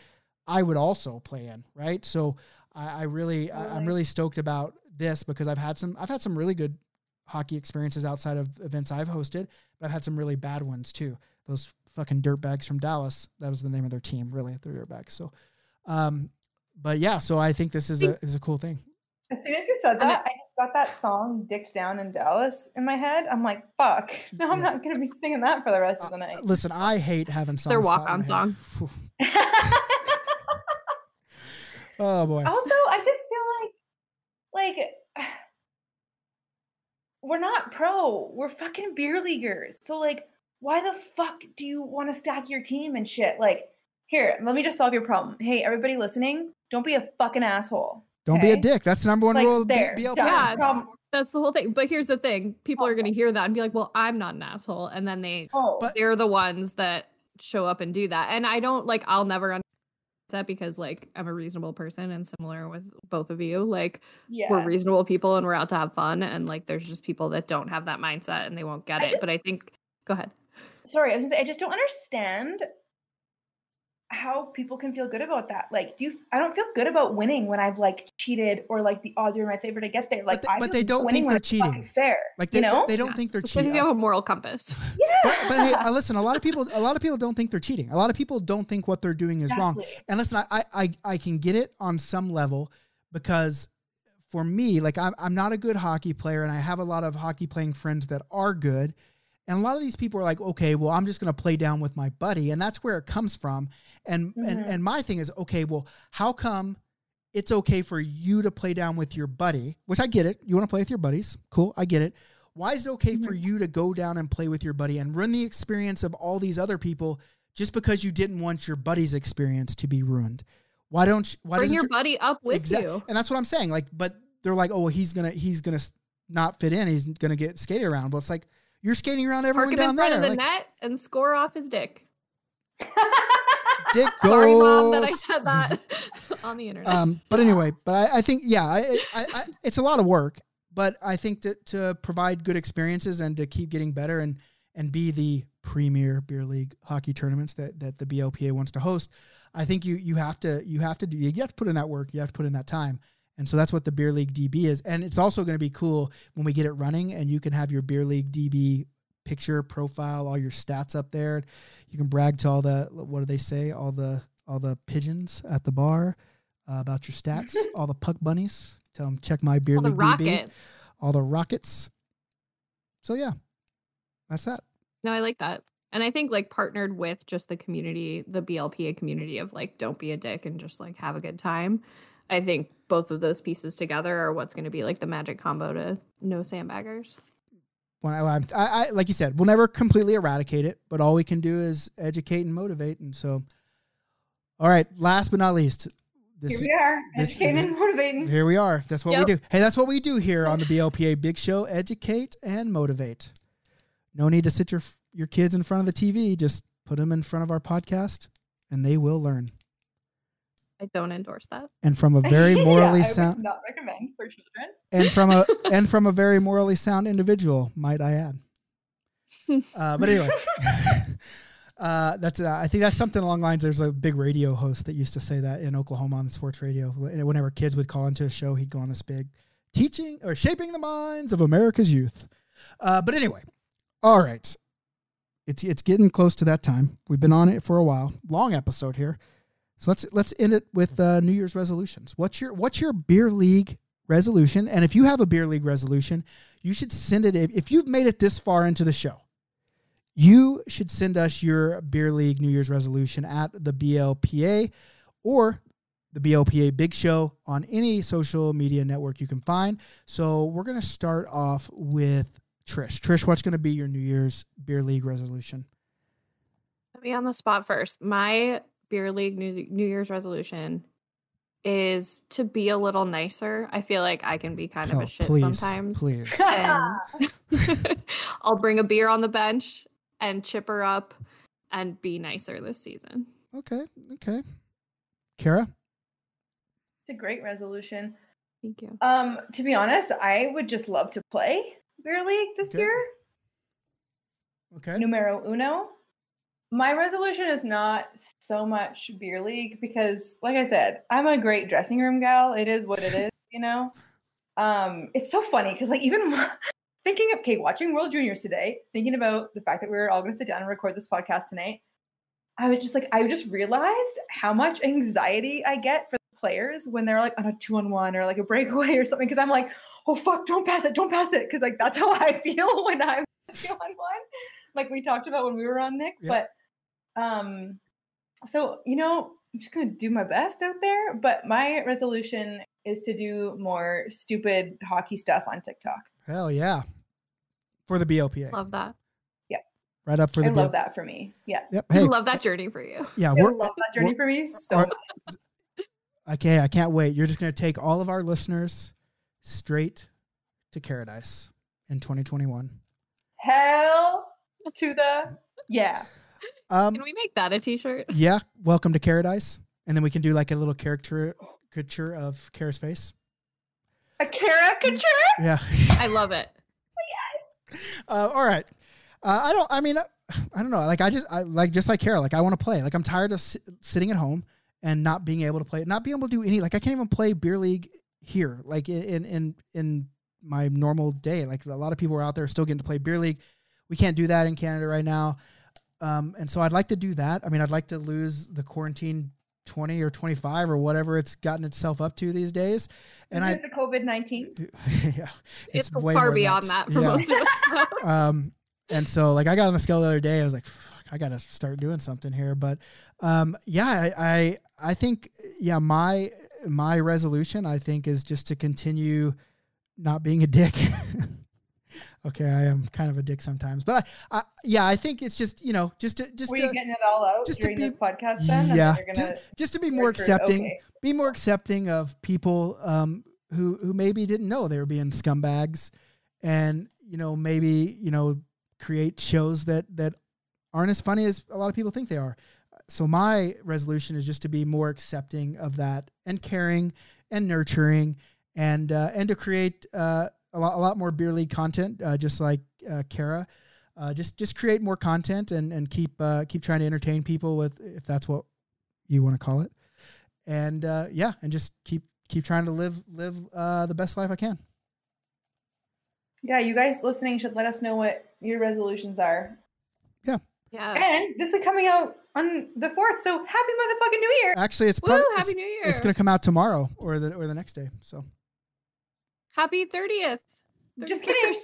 I would also play in. Right. So I'm really stoked about this, because I've had some really good hockey experiences outside of events I've hosted, but I've had some really bad ones too. Those fucking dirtbags from Dallas. That was the name of their team, really. They're dirtbags. So, but yeah, so I think this is a cool thing. As soon as you said that, I just got that song "Dicks Down in Dallas" in my head. I'm like, fuck. Now I'm not going to be singing that for the rest of the night. Listen, I hate having songs. Their walk-on song. Oh boy. Also, I just feel like we're not pro. We're fucking beer leaguers. So why the fuck do you want to stack your team and shit? Here, let me just solve your problem. Hey, everybody listening, don't be a fucking asshole. Don't be a dick. That's the number 1 rule of BLPA. Yeah, that's the whole thing. But here's the thing. People are going to hear that and be like, well, I'm not an asshole. And then they're the ones that show up and do that. And I don't I'll never understand mindset because like I'm a reasonable person and similar with both of you. Like Yeah. we're reasonable people and we're out to have fun. And like there's just people that don't have that mindset and they won't get it. But I think, go ahead. Sorry, I was gonna say I just don't understand how people can feel good about that. Like, I don't feel good about winning when I've like cheated or like the odds are in my favor to get there. Like, but they don't think they're cheating. Fair, like they don't think they're cheating. Because you have a moral compass. Yeah. But hey, listen, a lot of people don't think they're cheating. A lot of people don't think what they're doing is wrong. And listen, I can get it on some level because for me, like I'm not a good hockey player and I have a lot of hockey playing friends that are good. And a lot of these people are like, okay, well, I'm just going to play down with my buddy. And that's where it comes from. And my thing is, okay, well, how come it's okay for you to play down with your buddy, which I get it. You want to play with your buddies. Cool. I get it. Why is it okay for you to go down and play with your buddy and ruin the experience of all these other people just because you didn't want your buddy's experience to be ruined? Why bring your buddy up with you? And that's what I'm saying. Like, but they're like, oh, well, he's going to not fit in. He's going to get skated around. But it's like, you're skating around everyone down there. Park him in front of the net and score off his dick. Dick goals. Sorry, Mom, that I said that on the internet. But anyway, I think, yeah, it's a lot of work. But I think that to provide good experiences and to keep getting better and be the premier beer league hockey tournaments that the BLPA wants to host, I think you have to put in that work. You have to put in that time. And so that's what the Beer League DB is. And it's also going to be cool when we get it running and you can have your Beer League DB picture profile, all your stats up there. You can brag to all the, what do they say? All the pigeons at the bar about your stats, all the puck bunnies. Tell them, check my Beer League DB. All the rockets. So yeah, that's that. No, I like that. And I think like partnered with just the community, the BLPA community of like, don't be a dick and just like have a good time. I think both of those pieces together are what's going to be like the magic combo to no sandbaggers. When I like you said, we'll never completely eradicate it, but all we can do is educate and motivate. And so, all right, last but not least, here we are, educating and motivating. Here we are. That's what we do. Hey, that's what we do here on the BLPA Big Show, educate and motivate. No need to sit your kids in front of the TV. Just put them in front of our podcast and they will learn. I don't endorse that. And from a very morally sound, I would not recommend for children. And from a very morally sound individual, might I add. But anyway, that's I think that's something along the lines. There's a big radio host that used to say that in Oklahoma on the sports radio. Whenever kids would call into a show, he'd go on this big teaching or shaping the minds of America's youth. But anyway, all right, it's getting close to that time. We've been on it for a while. Long episode here. So let's end it with New Year's resolutions. What's your beer league resolution? And if you have a beer league resolution, you should send it. If you've made it this far into the show, you should send us your beer league New Year's resolution at the BLPA or the BLPA Big Show on any social media network you can find. So we're going to start off with Trish. Trish, what's going to be your New Year's beer league resolution? Let me on the spot first. My beer league New Year's resolution is to be a little nicer. I feel like I can be kind of a shit sometimes. Please. And I'll bring a beer on the bench and chip her up and be nicer this season. Okay. Cara? It's a great resolution. Thank you. To be honest, I would just love to play beer league this year. Okay. Numero uno. My resolution is not so much beer league because, like I said, I'm a great dressing room gal. It is what it is, you know? It's so funny because, like, even thinking of, watching World Juniors today, thinking about the fact that we're all going to sit down and record this podcast tonight, I just realized how much anxiety I get for the players when they're, like, on a 2-on-1 or, like, a breakaway or something because I'm like, oh, fuck, don't pass it. Because, like, that's how I feel when I'm 2-on-1. Like we talked about when we were on Nick, Yep. But so, you know, I'm just going to do my best out there. But my resolution is to do more stupid hockey stuff on TikTok. Hell yeah. For the BLPA. Love that. Yeah. Right up for the I love that for me. Yeah. Yep. I Hey, love that journey for you. yeah. I love that journey for me so much. Okay, I can't wait. You're just going to take all of our listeners straight to Caradise in 2021. Hell to the yeah. Can we make that a t-shirt? Yeah. Welcome to Caradise. And then we can do like a little caricature of Cara's face. A caricature? Yeah. I love it. Yes. All right. I don't know. Like just like Cara, like I want to play. Like I'm tired of sitting at home and not being able to play, not being able to do any, like I can't even play beer league here, like in my normal day. Like a lot of people are out there still getting to play beer league. We can't do that in Canada right now. And so I'd like to do that. I mean, I'd like to lose the quarantine 20 or 25 or whatever it's gotten itself up to these days. And the COVID-19. Yeah, it's far beyond that for most of us. And so like I got on the scale the other day, I was like, fuck, I got to start doing something here. But I think, my resolution, I think, is just to continue not being a dick. Okay, I am kind of a dick sometimes, but I think it's just, you getting it all out just during this podcast then? Yeah, just to be more accepting, be more accepting of people who maybe didn't know they were being scumbags, and maybe create shows that aren't as funny as a lot of people think they are. So my resolution is just to be more accepting of that, and caring and nurturing, and to create a lot more beer league content, just like Cara. Just create more content and keep trying to entertain people with, if that's what you want to call it, and and just keep trying to live the best life I can. Yeah, you guys listening should let us know what your resolutions are. Yeah. And this is coming out on the 4th, so happy motherfucking New Year! Actually, it's probably Happy New Year. It's going to come out tomorrow or the next day. So happy 30th. Just kidding.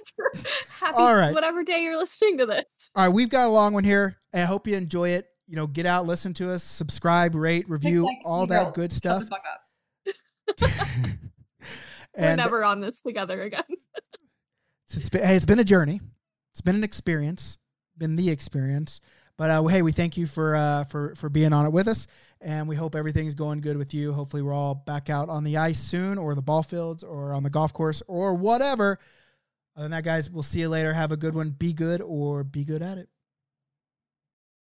Happy all right. Whatever day you're listening to this. All right, we've got a long one here. I hope you enjoy it. Get out, listen to us, subscribe, rate, review, all that good stuff. Shut the fuck up. We're never on this together again. It's been a journey. It's been an experience. Been the experience. But hey, we thank you for being on it with us, and we hope everything's going good with you. Hopefully, we're all back out on the ice soon, or the ball fields, or on the golf course, or whatever. Other than that, guys, we'll see you later. Have a good one. Be good, or be good at it.